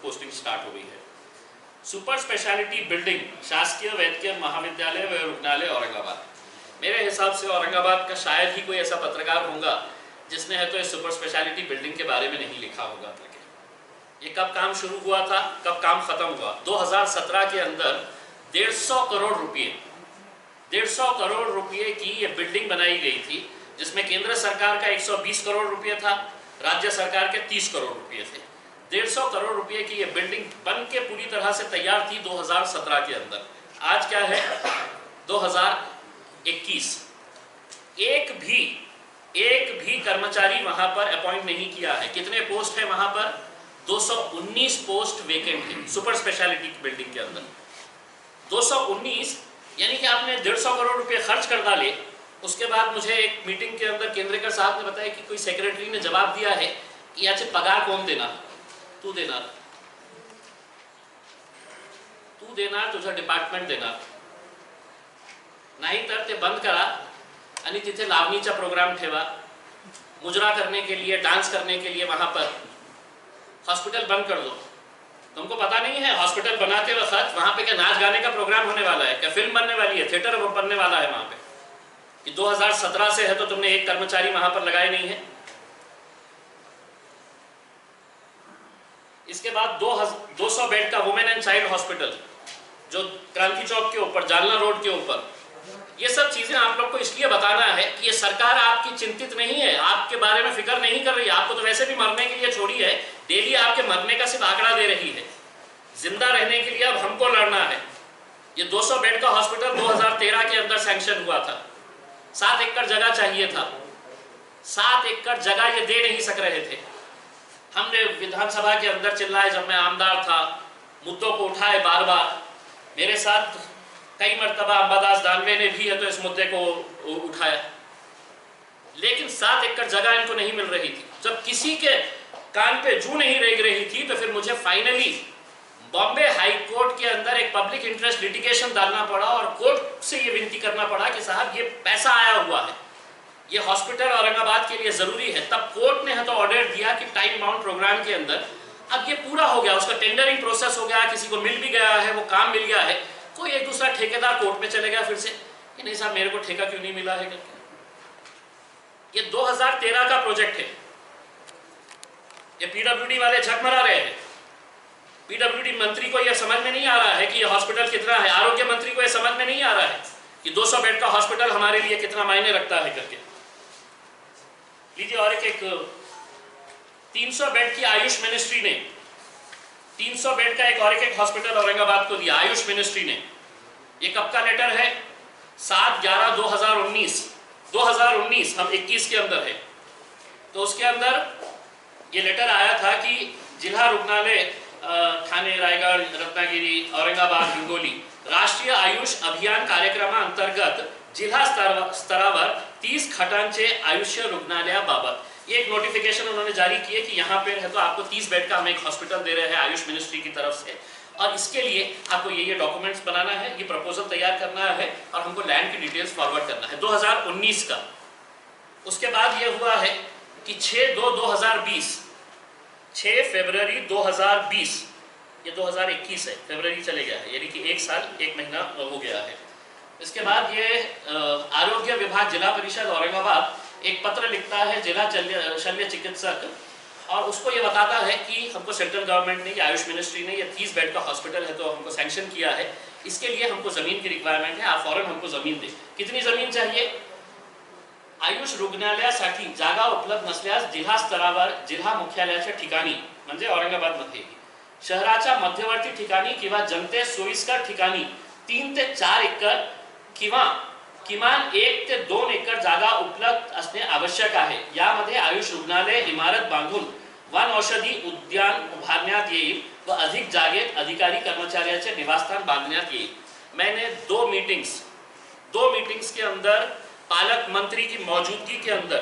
पोस्टिंग स्टार्ट हो गई है। सुपर स्पेशलिटी बिल्डिंग शासकीय वैद्यकीय महाविद्यालय व रुग्णालय औरंगाबाद। मेरे हिसाब से औरंगाबाद का शायद ही कोई ऐसा पत्रकार होगा जिसने है तो इस सुपर स्पेशलिटी बिल्डिंग के बारे में नहीं लिखा होगा। ये कब काम शुरू हुआ था, कब काम खत्म हुआ? 2017 के अंदर 150 करोड़ रुपये की ये बिल्डिंग बनाई गई थी, जिसमें केंद्र सरकार का 120 करोड़ रुपये था, राज्य सरकार के 30 करोड़ रुपये थे। 150 करोड़ रुपये की ये बिल्डिंग बन के पूरी तरह से तैयार थी 2017 के अंदर। आज क्या है 2021, एक भी कर्मचारी वहां पर अपॉइंट नहीं किया है। कितने पोस्ट है वहां पर? 219 पोस्ट वेकेंट है सुपर स्पेशलिटी बिल्डिंग के अंदर। 219 यानी कि आपने 150 करोड़ रुपए खर्च कर डाले। उसके बाद मुझे एक मीटिंग के अंदर केंद्रेकर साहब ने बताया कि कोई सेक्रेटरी ने जवाब दिया है कि याचे पगार कौन देना? तू देणार, तुझा डिपार्टमेंट देणार, नाही तर ते बंद करा आणि तिथे लावणीचा प्रोग्राम ठेवा, मुजरा करने के लिए, डांस करने के लिए वहां पर हॉस्पिटल बंद कर दो। तुमको पता नहीं है हॉस्पिटल बनाते वक्त वहां पे क्या नाच गाने का प्रोग्राम होने वाला है, क्या फिल्म बनने वाली है, थिएटर बनने वाला है वहां पे? कि 2017 से है तो तुमने एक कर्मचारी वहां पर लगाए नहीं है। इसके बाद 200 बेड का वुमेन एंड चाइल्ड हॉस्पिटल जो क्रांति चौक के ऊपर, जालना रोड के ऊपर। ये सब चीजें आप लोग को इसलिए बताना है कि ये सरकार आपकी चिंतित नहीं है, आपके बारे में फिक्र नहीं कर रही है। आपको तो वैसे भी मरने के लिए छोड़ी है, डेली आपके मरने का सिर्फ आंकड़ा दे रही है। जिंदा रहने के लिए अब हमको लड़ना है। ये 200 बेड का हॉस्पिटल 2013 के अंदर सैंक्शन हुआ था। 7 एकड़ जगह चाहिए था, 7 एकड़ जगह ये दे नहीं सक रहे थे। हमने विधानसभा के अंदर चिल्लाए, जब मैं आमदार था, मुद्दों को उठाए बार बार। मेरे साथ कई मर्तबा अंबादास दानवे ने भी है तो इस मुद्दे को उठाया, लेकिन 7 एकड़ जगह इनको नहीं मिल रही थी। जब किसी के कान पे जू नहीं रेंग रही थी तो फिर मुझे फाइनली बॉम्बे हाई कोर्ट के अंदर एक पब्लिक इंटरेस्ट लिटिगेशन डालना पड़ा और कोर्ट से ये विनती करना पड़ा कि साहब ये पैसा आया हुआ है, ये हॉस्पिटल औरंगाबाद के लिए जरूरी है। तब कोर्ट ने है तो ऑर्डर दिया कि टाइम बाउंड प्रोग्राम के अंदर अब ये पूरा हो गया, उसका टेंडरिंग प्रोसेस हो गया, किसी को मिल भी गया है, वो काम मिल गया है। कोई एक दूसरा ठेकेदार कोर्ट में चले गया फिर से कि नहीं साहब मेरे को ठेका क्यों नहीं मिला है करके। ये 2013 का प्रोजेक्ट है। ये पीडब्ल्यूडी वाले झकमरा रहे हैं। पीडब्ल्यूडी मंत्री को यह समझ में नहीं आ रहा है कि यह हॉस्पिटल कितना है, आरोग्य मंत्री को यह समझ में नहीं आ रहा है कि 200 बेड का हॉस्पिटल हमारे लिए कितना मायने रखता है करके। लीजिए और एक 300 बेड की आयुष मिनिस्ट्री ने 300 बेड का एक हॉस्पिटल औरंगाबाद को दिया आयुष मिनिस्ट्री ने। ये कब का लेटर है? 7/11/2019। 2019 हम 21 के अंदर है तो उसके अंदर ये लेटर आया था कि जिला रुग्णालय ठाणे, रायगढ़, रत्नागिरी, औरंगाबाद, हिंगोली राष्ट्रीय आयुष अभियान कार्यक्रमाअंतर्गत जिल्हा स्तरावर 30 खटांचे आयुष्य रुग्णालयाबाबत ये एक नोटिफिकेशन उन्होंने जारी किए कि यहाँ पे है तो आपको 30 बेड का हम एक हॉस्पिटल दे रहे हैं आयुष मिनिस्ट्री की तरफ से, और इसके लिए आपको ये डॉक्यूमेंट्स बनाना है, ये प्रपोजल तैयार करना है और हमको लैंड की डिटेल्स फॉरवर्ड करना है। 2019 का। उसके बाद ये हुआ है कि 6/2/2020, 6 फरवरी 2020, ये 2021 है, फरवरी चले गया है, यानी कि 1 साल 1 महीना हो गया है। इसके बाद ये आरोग्य विभाग जिला परिषद औरंगाबाद एक पत्र लिखता है जिला शल्य चिकित्सक, और उसको ये बताता है कि हमको सेंट्रल गवर्नमेंट ने, आयुष मिनिस्ट्री ने, ये 30 बेड का हॉस्पिटल है तो हमको सैंक्शन किया है, इसके लिए हमको जमीन की रिक्वायरमेंट है, आप फौरन हमको जमीन दे। कितनी जमीन चाहिए? आयुष रुग्णालयासाठी जागा उपलब्ध नसल्यास जिल्हा स्तरावर जिल्हा मुख्यालयाच्या ठिकाणी म्हणजे औरंगाबादमध्ये शहराच्या मध्यवर्ती ठिकाणी किंवा जनतेस सोयीस्कर ठिकाणी 3 ते 4 एकर किंवा किमान 1 ते 2 एकर जागा उपलब्ध असणे आवश्यक आहे। यामध्ये आयुष रुग्णालय इमारत बांधून वनौषधी उद्यान उभारण्यात येईल व अधिक जागेत अधिकारी कर्मचाऱ्याचे निवासस्थान बांधण्यात येईल। मैंने 2 मीटिंग्स के अंदर पालक मंत्री की मौजूदगी के अंदर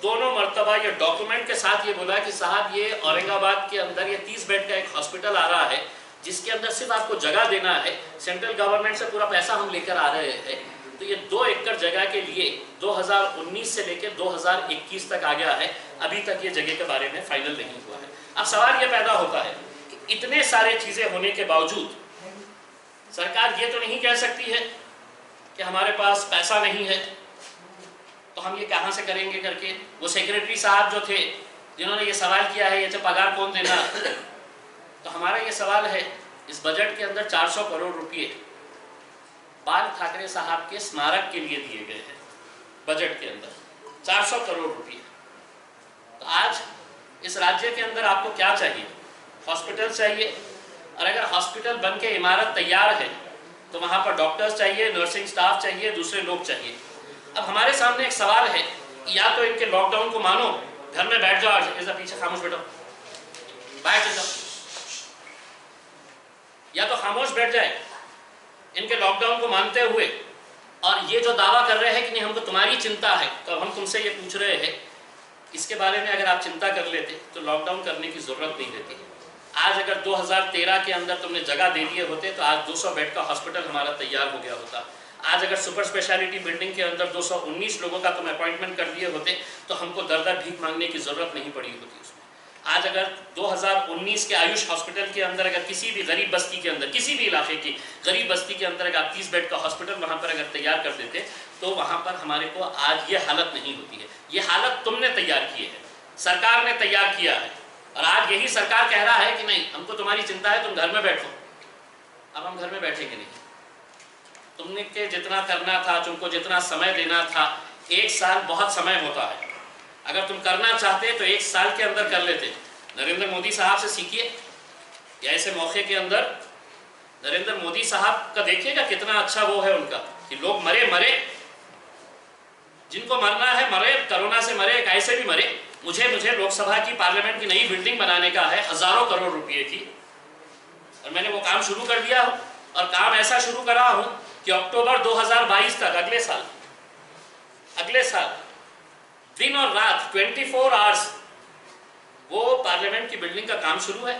दोनों मर्तबा ये डॉक्यूमेंट के साथ ये बोला कि साहब ये औरंगाबाद के अंदर ये 30 बेड का एक हॉस्पिटल आ रहा है जिसके अंदर सिर्फ आपको जगह देना है, सेंट्रल गवर्नमेंट से पूरा पैसा हम लेकर आ रहे हैं। तो ये 2 एकड़ जगह के लिए 2019 से लेकर 2021 तक आ गया है, अभी तक ये जगह के बारे में फाइनल नहीं हुआ है। अब सवाल ये पैदा होता है कि इतने सारे चीज़ें होने के बावजूद सरकार ये तो नहीं कह सकती है कि हमारे पास पैसा नहीं है, तो हम ये कहाँ से करेंगे करके। वो सेक्रेटरी साहब जो थे जिन्होंने ये सवाल किया है, ये पगार कौन देना, तो हमारा ये सवाल है, इस बजट के अंदर 400 करोड़ रुपए बाल ठाकरे साहब के स्मारक के लिए दिए गए हैं। बजट के अंदर 400 करोड़ रुपए। तो आज इस राज्य के अंदर आपको क्या चाहिए? हॉस्पिटल चाहिए, और अगर हॉस्पिटल बन के इमारत तैयार है तो वहाँ पर डॉक्टर्स चाहिए, नर्सिंग स्टाफ चाहिए, दूसरे लोग चाहिए। अब हमारे सामने एक सवाल है, या तो इनके लॉकडाउन को मानो, घर में बैठ जाओ, ऐसा पीछे खामोश बैठो, बैठ जाओ, या तो खामोश बैठ जाए इनके लॉकडाउन को मानते हुए, और ये जो दावा कर रहे हैं कि नहीं हमको तुम्हारी चिंता है, तो अब हम तुमसे ये पूछ रहे हैं, इसके बारे में अगर आप चिंता कर लेते तो लॉकडाउन करने की जरूरत नहीं रहती। आज अगर 2013 के अंदर तुमने जगह दे दिए होते तो आज 200 बेड का हॉस्पिटल हमारा तैयार हो गया होता। आज अगर सुपर स्पेशलिटी बिल्डिंग के अंदर 219 लोगों का तुम अपॉइंटमेंट कर दिए होते तो हमको दर दर भीख मांगने की जरूरत नहीं पड़ी होती उसमें। आज अगर 2019 के आयुष हॉस्पिटल के अंदर अगर किसी भी गरीब बस्ती के अंदर, किसी भी इलाके की गरीब बस्ती के अंदर अगर 30 बेड का हॉस्पिटल वहाँ पर अगर तैयार कर देते तो वहाँ पर हमारे को आज ये हालत नहीं होती है। ये हालत तुमने तैयार की है, सरकार ने तैयार किया है, और आज यही सरकार कह रहा है कि नहीं हमको तुम्हारी चिंता है, तुम घर में बैठो। अब हम घर में बैठेंगे नहीं। तुमने के जितना करना था, तुमको जितना समय देना था, 1 साल बहुत समय होता है। अगर तुम करना चाहते तो 1 साल के अंदर कर लेते। नरेंद्र मोदी साहब से सीखिए, या ऐसे मौके के अंदर नरेंद्र मोदी साहब का देखिएगा कितना अच्छा वो है उनका, कि लोग मरे, जिनको मरना है मरे, कोरोना से मरे, कैसे भी मरे। मुझे लोकसभा की, पार्लियामेंट की नई बिल्डिंग बनाने का है, हजारों करोड़ रुपए की, और मैंने वो काम शुरू कर दिया हूँ, और काम ऐसा शुरू करा हूँ कि अक्टूबर 2022 तक, अगले साल दिन और रात 24 आवर्स वो पार्लियामेंट की बिल्डिंग का काम शुरू है।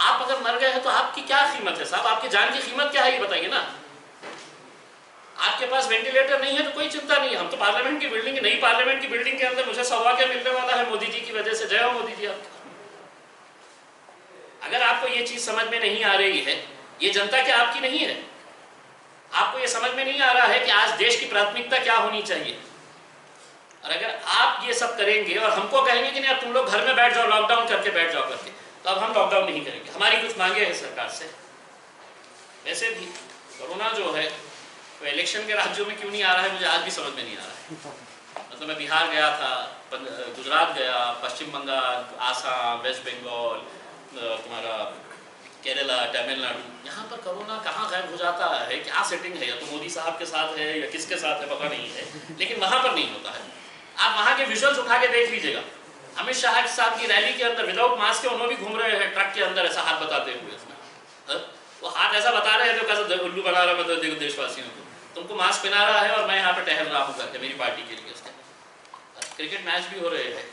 आप अगर मर गए हैं तो आपकी क्या कीमत है साहब? आपकी जान की कीमत क्या है ये बताइए ना। आपके पास वेंटिलेटर नहीं है तो कोई चिंता नहीं है। हम तो पार्लियामेंट की बिल्डिंग, नई पार्लियामेंट की बिल्डिंग के अंदर मुझे सौभाग्य मिलने वाला है मोदी जी की वजह से। जय हो मोदी जी आपका। अगर आपको ये चीज समझ में नहीं आ रही है, ये जनता क्या आपकी नहीं है? आपको ये समझ में नहीं आ रहा है कि आज देश की प्राथमिकता क्या होनी चाहिए? और अगर आप ये सब करेंगे और हमको कहेंगे कि नहीं अब तुम लोग घर में बैठ जाओ, लॉकडाउन करके बैठ जाओ करके, तो अब हम लॉकडाउन नहीं करेंगे। हमारी कुछ मांगे हैं सरकार से। वैसे भी कोरोना जो है तो इलेक्शन के राज्यों में क्यों नहीं आ रहा है मुझे आज भी समझ में नहीं आ रहा है। मतलब मैं बिहार गया था, गुजरात गया, पश्चिम बंगाल, आसाम, वेस्ट बंगाल, तुम्हारा केरला, तमिलनाडु, यहाँ पर कोरोना कहाँ गायब हो जाता है, क्या सेटिंग है? या तो मोदी साहब के साथ है या किसके साथ है पता नहीं है, लेकिन वहाँ पर नहीं होता है। आप वहाँ के विजुअल्स उठा के देख लीजिएगा। अमित शाह साहब की रैली के अंदर विदाउट मास्क के उन्होंने भी घूम रहे हैं ट्रक के अंदर, ऐसा हाथ बताते हुए। इसमें वो हाथ ऐसा बता रहे हैं जो कैसा उल्लू बना रहा है, देखो देशवासियों को, तुमको मास्क पहना रहा है और मैं यहाँ पे टहल रहा हूँ करके मेरी पार्टी के लिए। उसके क्रिकेट मैच भी हो रहे हैं,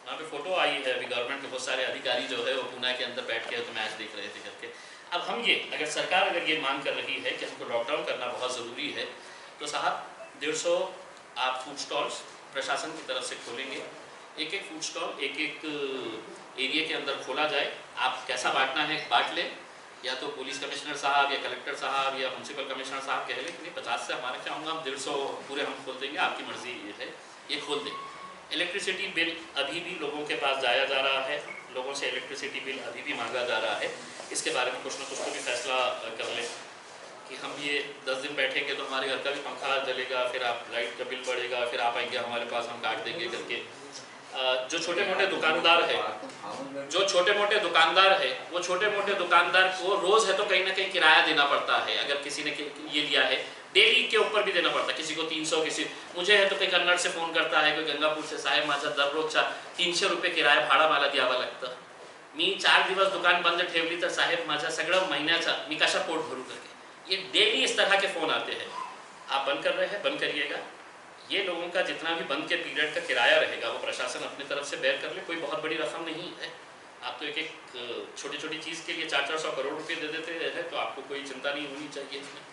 वहाँ पे फोटो आई है अभी, गवर्नमेंट के बहुत सारे अधिकारी जो है वो पूना के अंदर बैठ के तो मैच देख रहे थे करके। अब हम ये अगर सरकार अगर ये मांग कर रही है कि हमको लॉकडाउन करना बहुत ज़रूरी है, तो साहब 150 आप फूड स्टॉल्स प्रशासन की तरफ से खोलेंगे। एक फूड स्टॉल एक एरिया के अंदर खोला जाए। आप कैसा बांटना है बांट लें, या तो पुलिस कमिश्नर साहब या कलेक्टर साहब या म्यूनसिपल कमिश्नर साहब कह लें कि नहीं 50 से हमारा क्या होगा, हम 150 पूरे हम खोल देंगे, आपकी मर्जी ये है, ये खोल दें। इलेक्ट्रिसिटी बिल अभी भी लोगों के पास जाया जा रहा है, लोगों से इलेक्ट्रिसिटी बिल अभी भी मांगा जा रहा है। इसके बारे में कुछ ना कुछ तो भी फैसला कर लें कि हम ये 10 दिन बैठेंगे तो हमारे घर का भी पंखा जलेगा, फिर आप लाइट का बिल बढ़ेगा, फिर आप आएंगे हमारे पास, हम काट देंगे करके। जो छोटे मोटे दुकानदार है, वो छोटे मोटे दुकानदार को रोज़ है तो कहीं ना कहीं किराया देना पड़ता है। अगर किसी ने ये लिया है डेली के ऊपर भी देना पड़ता है, किसी को 300, किसी मुझे है तो कोई कन्नड़ से फ़ोन करता है, कोई गंगापुर से, साहेब माझा दररोजचा 300 रुपये किराया भाड़ा मला द्यावा लागतं, मी 4 दिवस दुकान बंद ठेवली तर साहेब माझा सगळं महिन्याचा मी कशा पोट भरू करके। ये डेली इस तरह के फ़ोन आते हैं। आप बंद कर रहे हैं, बंद करिएगा। ये लोगों का जितना भी बंद के पीरियड का किराया रहेगा वो प्रशासन अपनी तरफ से बेयर कर ले, कोई बहुत बड़ी रकम नहीं है। आप तो एक छोटी छोटी चीज़ के लिए 400-400 करोड़ रुपए दे देते हैं, तो आपको कोई चिंता नहीं होनी चाहिए इसमें।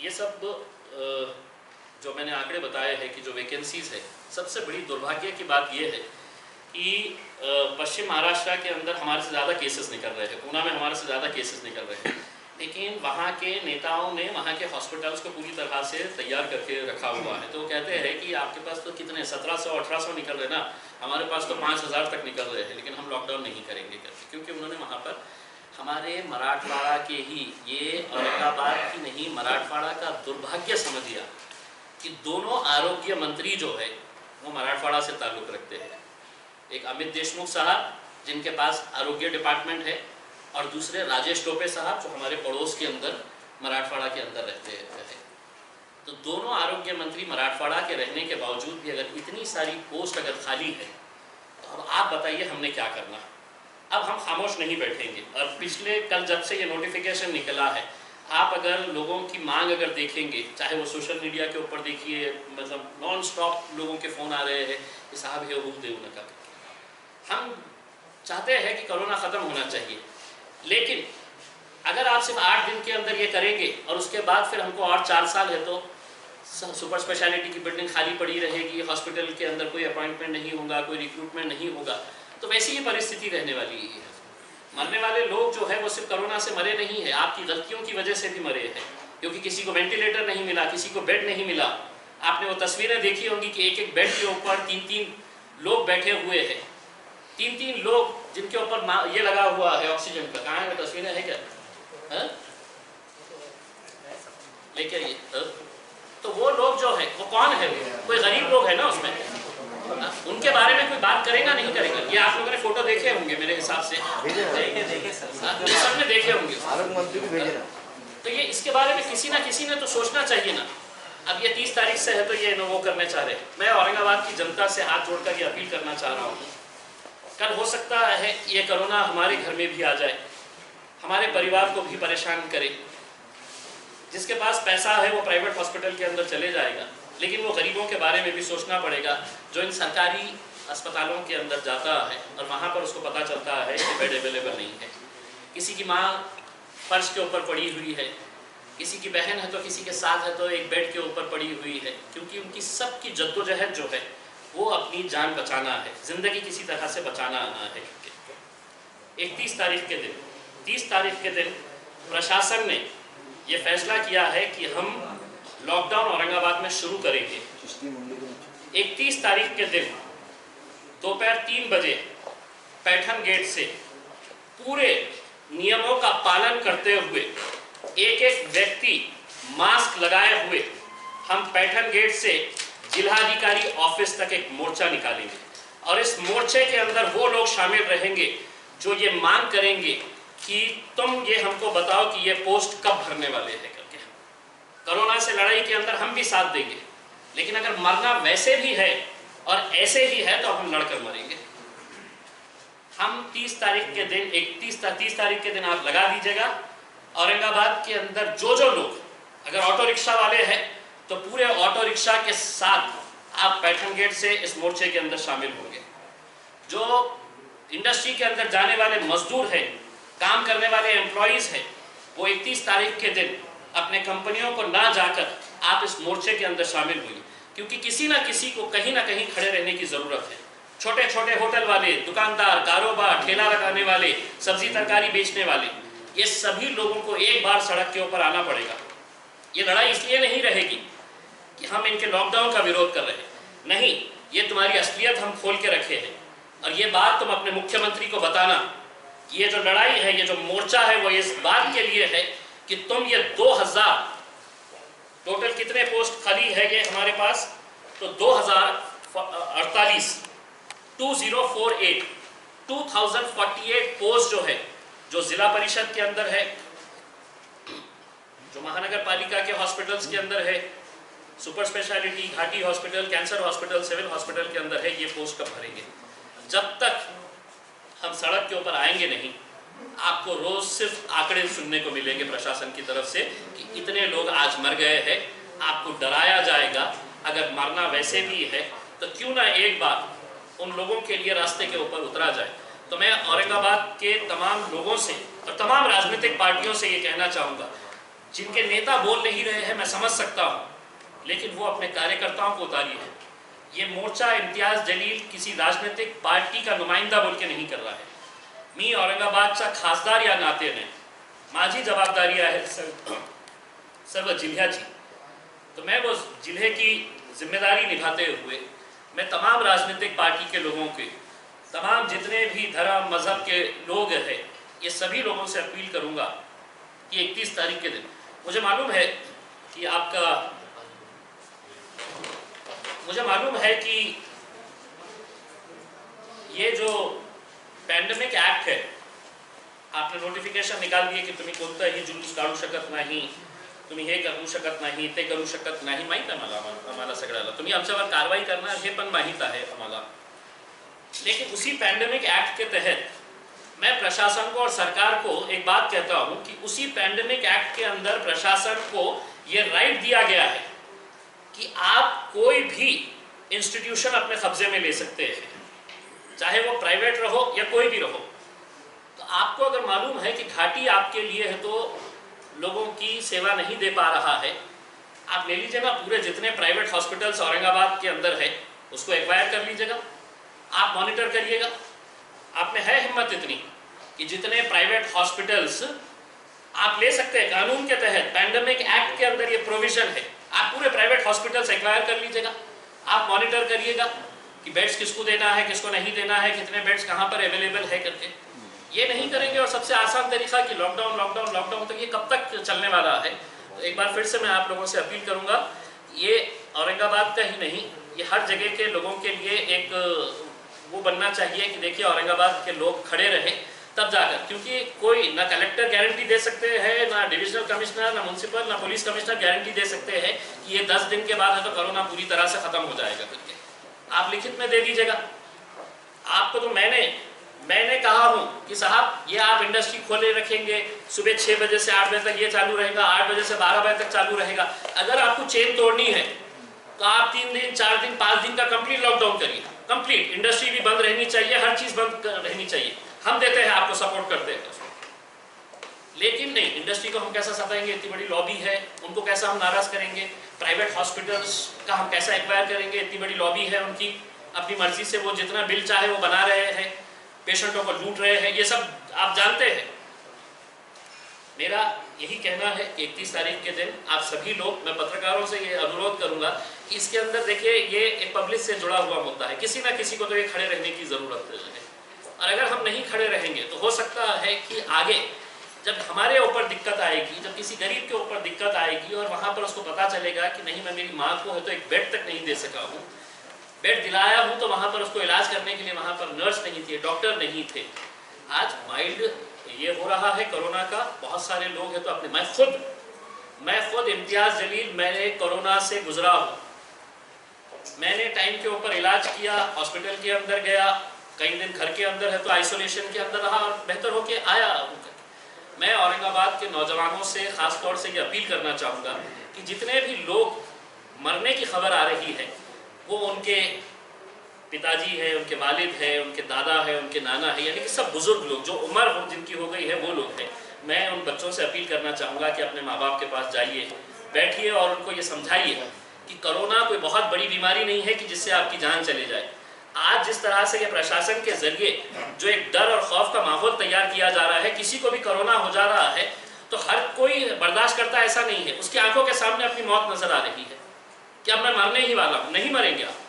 ये सब जो मैंने आंकड़े बताए हैं कि जो वैकेंसीज है सबसे बड़ी दुर्भाग्य की बात यह है कि पश्चिम महाराष्ट्र के अंदर हमारे से ज़्यादा केसेस निकल रहे हैं, पूना में हमारे से ज़्यादा केसेस निकल रहे हैं, लेकिन वहाँ के नेताओं ने वहाँ के हॉस्पिटल्स को पूरी तरह से तैयार करके रखा हुआ है। तो वो कहते हैं कि आपके पास तो कितने 1700-1800 निकल रहे ना, हमारे पास तो 5000 तक निकल रहे हैं, लेकिन हम लॉकडाउन नहीं करेंगे करके, क्योंकि उन्होंने वहाँ पर हमारे मराठवाड़ा के ही, ये औरंगाबाद की नहीं, मराठवाड़ा का दुर्भाग्य समझिए कि दोनों आरोग्य मंत्री जो है वो मराठवाड़ा से ताल्लुक़ रखते हैं। एक अमित देशमुख साहब जिनके पास आरोग्य डिपार्टमेंट है, और दूसरे राजेश टोपे साहब जो हमारे पड़ोस के अंदर मराठवाड़ा के अंदर रहते हैं। तो दोनों आरोग्य मंत्री मराठवाड़ा के रहने के बावजूद भी अगर इतनी सारी पोस्ट अगर खाली है, तो अब आप बताइए हमने क्या करना। अब हम खामोश नहीं बैठेंगे। और पिछले कल जब से ये नोटिफिकेशन निकला है, आप अगर लोगों की मांग अगर देखेंगे, चाहे वो सोशल मीडिया के ऊपर देखिए, मतलब नॉन स्टॉप लोगों के फ़ोन आ रहे हैं कि साहब ये रूप देव नका। हम चाहते हैं कि कोरोना ख़त्म होना चाहिए, लेकिन अगर आप सिर्फ 8 दिन के अंदर ये करेंगे और उसके बाद फिर हमको और 4 साल है तो सुपर स्पेशलिटी की बिल्डिंग खाली पड़ी रहेगी, हॉस्पिटल के अंदर कोई अपॉइंटमेंट नहीं होगा, कोई रिक्रूटमेंट नहीं होगा, तो वैसी ही परिस्थिति रहने वाली है। मरने वाले लोग जो है वो सिर्फ कोरोना से मरे नहीं है, आपकी गलतियों की वजह से भी मरे हैं, क्योंकि किसी को वेंटिलेटर नहीं मिला, किसी को बेड नहीं मिला। आपने वो तस्वीरें देखी होंगी कि एक एक बेड के ऊपर 3-3 लोग बैठे हुए हैं, 3-3 लोग जिनके ऊपर ये लगा हुआ है ऑक्सीजन का। कहाँ है तस्वीरें, है क्या? लेके आइए। तो वो लोग जो है वो कौन है? कोई गरीब लोग है ना उसमें, उनके बारे में कोई बात करेगा नहीं करेगा? ये आप लोगों ने फोटो देखे होंगे मेरे हिसाब से, देखे सबने देखे होंगे। तो ये इसके बारे में किसी ना किसी ने तो सोचना चाहिए ना। अब ये 30 तारीख से है तो ये वो करने चाह रहे हैं। मैं औरंगाबाद की जनता से हाथ जोड़कर ये अपील करना चाह रहा हूँ, कल हो सकता है ये कोरोना हमारे घर में भी आ जाए, हमारे परिवार को भी परेशान करे। जिसके पास पैसा है वो प्राइवेट हॉस्पिटल के अंदर चले जाएगा, लेकिन वो गरीबों के बारे में भी सोचना पड़ेगा जो इन सरकारी अस्पतालों के अंदर जाता है और वहाँ पर उसको पता चलता है कि बेड अवेलेबल नहीं है। किसी की माँ फर्श के ऊपर पड़ी हुई है, किसी की बहन है तो किसी के साथ है तो एक बेड के ऊपर पड़ी हुई है, क्योंकि उनकी सबकी जद्दोजहद जो है वो अपनी जान बचाना है, ज़िंदगी किसी तरह से बचाना है। 31 तारीख के दिन, 30 तारीख के दिन प्रशासन ने ये फैसला किया है कि हम लॉकडाउन औरंगाबाद में शुरू करेंगे। 31 तारीख के दिन दोपहर 3 बजे पैठन गेट से पूरे नियमों का पालन करते हुए एक एक व्यक्ति मास्क लगाए हुए हम पैठन गेट से जिलाधिकारी ऑफिस तक एक मोर्चा निकालेंगे। और इस मोर्चे के अंदर वो लोग शामिल रहेंगे जो ये मांग करेंगे कि तुम ये हमको बताओ कि ये पोस्ट कब भरने वाले हैं करके। कोरोना से लड़ाई के अंदर हम भी साथ देंगे, लेकिन अगर मरना वैसे भी है और ऐसे ही है तो हम लड़कर मरेंगे। हम 30 तारीख के दिन 30 तारीख के दिन आप लगा दीजिएगा। औरंगाबाद के अंदर जो लोग अगर ऑटो रिक्शा वाले हैं तो पूरे ऑटो रिक्शा के साथ आप पैठन गेट से इस मोर्चे के अंदर शामिल होंगे। जो इंडस्ट्री के अंदर जाने वाले मजदूर हैं, काम करने वाले एम्प्लॉइज़ हैं, वो 31 तारीख के दिन अपने कंपनियों को ना जाकर आप इस मोर्चे के अंदर शामिल हुई, क्योंकि किसी ना किसी को कहीं ना कहीं खड़े रहने की ज़रूरत है। छोटे छोटे होटल वाले, दुकानदार, कारोबार, ठेला लगाने वाले, सब्जी तरकारी बेचने वाले, ये सभी लोगों को एक बार सड़क के ऊपर आना पड़ेगा। ये लड़ाई इसलिए नहीं रहेगी कि हम इनके लॉकडाउन का विरोध कर रहे हैं, नहीं, ये तुम्हारी असलियत हम खोल के रखे हैं। और ये बात तुम अपने मुख्यमंत्री को बताना, ये जो लड़ाई है, ये जो मोर्चा है, वो इस बात के लिए है कि तुम ये 2000 टोटल कितने पोस्ट खाली है ये हमारे पास, तो 2048 पोस्ट जो है, जो जिला परिषद के अंदर है, जो महानगर पालिका के हॉस्पिटल्स के अंदर है, super speciality, Ghati hospital, cancer hospital, civil hospital के अंदर है, ये पोस्ट कब भरेंगे? जब तक हम सड़क के ऊपर आएंगे नहीं, आपको रोज सिर्फ आंकड़े सुनने को मिलेंगे प्रशासन की तरफ से कि इतने लोग आज मर गए हैं। आपको डराया जाएगा। अगर मरना वैसे भी है तो क्यों ना एक बार उन लोगों के लिए रास्ते के ऊपर उतरा जाए। तो मैं औरंगाबाद के तमाम लोगों से और तमाम राजनीतिक पार्टियों से ये कहना चाहूँगा, जिनके नेता बोल नहीं रहे हैं, मैं समझ सकता हूँ, लेकिन वो अपने कार्यकर्ताओं को उतारिए। ये मोर्चा इम्तियाज जलील किसी राजनीतिक पार्टी का नुमाइंदा बोल के नहीं कर रहा है। मी औरंगाबादचा खासदार या नात्याने माझी जबाबदारी आहे सर्व जिल्ह्याची। तो मैं वो जिले की जिम्मेदारी निभाते हुए मैं तमाम राजनीतिक पार्टी के लोगों के, तमाम जितने भी धर्म मजहब के लोग हैं, ये सभी लोगों से अपील करूंगा कि 31 तारीख के दिन, मुझे मालूम है कि ये जो पॅन्डेमिक ॲक्ट है, आपने नोटिफिकेशन निकाल दिए की तुम्ही कोणताही जुलूस काढू शकत नाही, तुम्ही हे करू शकत नाही, ते करू शकत नाही, माहीत आहे आम्हाला सगळ्याला, तुम्ही आमच्यावर कारवाई करणार हे पण माहीत आहे आम्हाला। लेकिन उसी पैंडेमिक एक्ट के तहत मैं प्रशासन को और सरकार को एक बात कहता हूं कि उसी पैंडेमिक एक्ट के अंदर प्रशासन को ये राइट दिया गया है कि आप कोई भी इंस्टीट्यूशन अपने कब्जे में ले सकते हैं, चाहे वो प्राइवेट रहो या कोई भी रहो। तो आपको अगर मालूम है कि घाटी आपके लिए है तो लोगों की सेवा नहीं दे पा रहा है, आप ले लीजिएगा पूरे जितने प्राइवेट हॉस्पिटल्स औरंगाबाद के अंदर है उसको एक्वायर कर लीजिएगा, आप मॉनिटर करिएगा। आप में है हिम्मत इतनी कि जितने प्राइवेट हॉस्पिटल्स आप ले सकते हैं, कानून के तहत पैंडेमिक एक्ट के अंदर ये प्रोविजन है, आप पूरे प्राइवेट हॉस्पिटल्स एक्वायर कर लीजिएगा, आप मॉनिटर करिएगा कि बेड्स किसको देना है, किसको नहीं देना है, कितने बेड्स कहाँ पर अवेलेबल है करके। ये नहीं करेंगे और सबसे आसान तरीका कि लॉकडाउन लॉकडाउन लॉकडाउन, तो ये कब तक चलने वाला है। तो एक बार फिर से मैं आप लोगों से अपील करूंगा, ये औरंगाबाद का ही नहीं, ये हर जगह के लोगों के लिए एक वो बनना चाहिए कि देखिए औरंगाबाद के लोग खड़े रहे तब जाकर, क्योंकि कोई ना कलेक्टर गारंटी दे सकते हैं, ना डिविजनल कमिश्नर, ना म्यूनसिपल, ना पुलिस कमिश्नर गारंटी दे सकते हैं कि ये 10 दिन के बाद है तो कोरोना पूरी तरह से खत्म हो जाएगा करके। आप लिखित में दे दीजिएगा। आपको तो मैंने कहा हूं कि साहब ये आप इंडस्ट्री खोले रखेंगे, सुबह 6 बजे से 8 बजे तक ये चालू रहेगा, 8 बजे से 12 बजे तक चालू रहेगा। अगर आपको चेन तोड़नी है तो आप 3 दिन 4 दिन 5 दिन का कंप्लीट लॉकडाउन करिए, कंप्लीट। इंडस्ट्री भी बंद रहनी चाहिए, हर चीज बंद रहनी चाहिए, हम देते हैं आपको, सपोर्ट करते हैं। लेकिन नहीं, इंडस्ट्री को हम कैसा सताएंगे, इतनी बड़ी लॉबी है, उनको कैसा हम नाराज करेंगे, प्राइवेट हॉस्पिटल्स का हम कैसा एक्वायर करेंगे, इतनी बड़ी लॉबी है उनकी, अपनी मर्जी से वो जितना बिल चाहे वो बना रहे हैं, पेशेंटों को लूट रहे हैं, ये सब आप जानते हैं। मेरा यही कहना है कि 31 तारीख के दिन आप सभी लोग, मैं पत्रकारों से ये अनुरोध करूंगा कि इसके अंदर देखिए ये एक पब्लिक से जुड़ा हुआ मुद्दा है, किसी ना किसी को तो ये खड़े रहने की जरूरत है, और अगर हम नहीं खड़े रहेंगे तो हो सकता है कि आगे जब हमारे ऊपर दिक्कत आएगी, जब किसी गरीब के ऊपर दिक्कत आएगी और वहाँ पर उसको पता चलेगा कि नहीं, मैं मेरी माँ को है तो एक बेड तक नहीं दे सका हूँ, बेड दिलाया हूँ तो वहाँ पर उसको इलाज करने के लिए वहाँ पर नर्स नहीं थी, डॉक्टर नहीं थे। आज माइल्ड ये हो रहा है कोरोना का, बहुत सारे लोग हैं तो अपने, मैं खुद इम्तियाज जलील, मैंने कोरोना से गुजरा हूँ, मैंने टाइम के ऊपर इलाज किया, हॉस्पिटल के अंदर गया, कई दिन घर के अंदर है तो आइसोलेशन के अंदर रहा और बेहतर होके आया। मैं औरंगाबाद के नौजवानों से खास तौर से ये अपील करना चाहूँगा कि जितने भी लोग मरने की खबर आ रही है वो उनके पिताजी है, उनके वालिद है, उनके दादा है, उनके नाना है, यानी कि सब बुजुर्ग लोग जो उम्र जिनकी हो गई है वो लोग हैं। मैं उन बच्चों से अपील करना चाहूँगा कि अपने माँ बाप के पास जाइए, बैठिए और उनको ये समझाइए कि कोरोना कोई बहुत बड़ी बीमारी नहीं है कि जिससे आपकी जान चली जाए। आज जिस तरह से ये प्रशासन के जरिए जो एक डर और खौफ का माहौल तैयार किया जा रहा है, किसी को भी कोरोना हो जा रहा है तो हर कोई बर्दाश्त करता ऐसा नहीं है, उसकी आंखों के सामने अपनी मौत नजर आ रही है कि अब मैं मरने ही वाला हूँ। नहीं मरेंगे आप,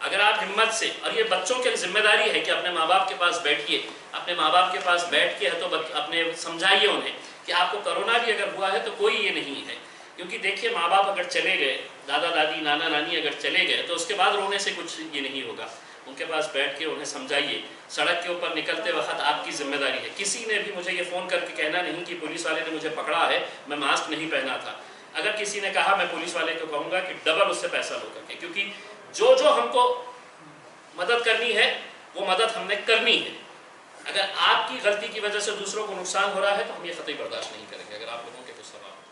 अगर आप हिम्मत से, और ये बच्चों की जिम्मेदारी है कि अपने माँ बाप के पास बैठिए, अपने माँ बाप के पास बैठ के है तो अपने समझाइए उन्हें कि आपको कोरोना भी अगर हुआ है तो कोई ये नहीं है। क्योंकि देखिए माँ बाप अगर चले गए, दादा दादी नाना नानी अगर चले गए तो उसके बाद रोने से कुछ ये नहीं होगा, उनके पास बैठ के उन्हें समझाइए। सड़क के ऊपर निकलते वक्त आपकी जिम्मेदारी है। किसी ने भी मुझे ये फ़ोन करके कहना नहीं कि पुलिस वाले ने मुझे पकड़ा है, मैं मास्क नहीं पहना था। अगर किसी ने कहा, मैं पुलिस वाले को कहूँगा कि डबल उससे पैसा लो करके, क्योंकि जो जो हमको मदद करनी है वो मदद हमने करनी है। अगर आपकी गलती की वजह से दूसरों को नुकसान हो रहा है तो हम ये कतई बर्दाश्त नहीं करेंगे। अगर आप लोगों के कुछ सवाल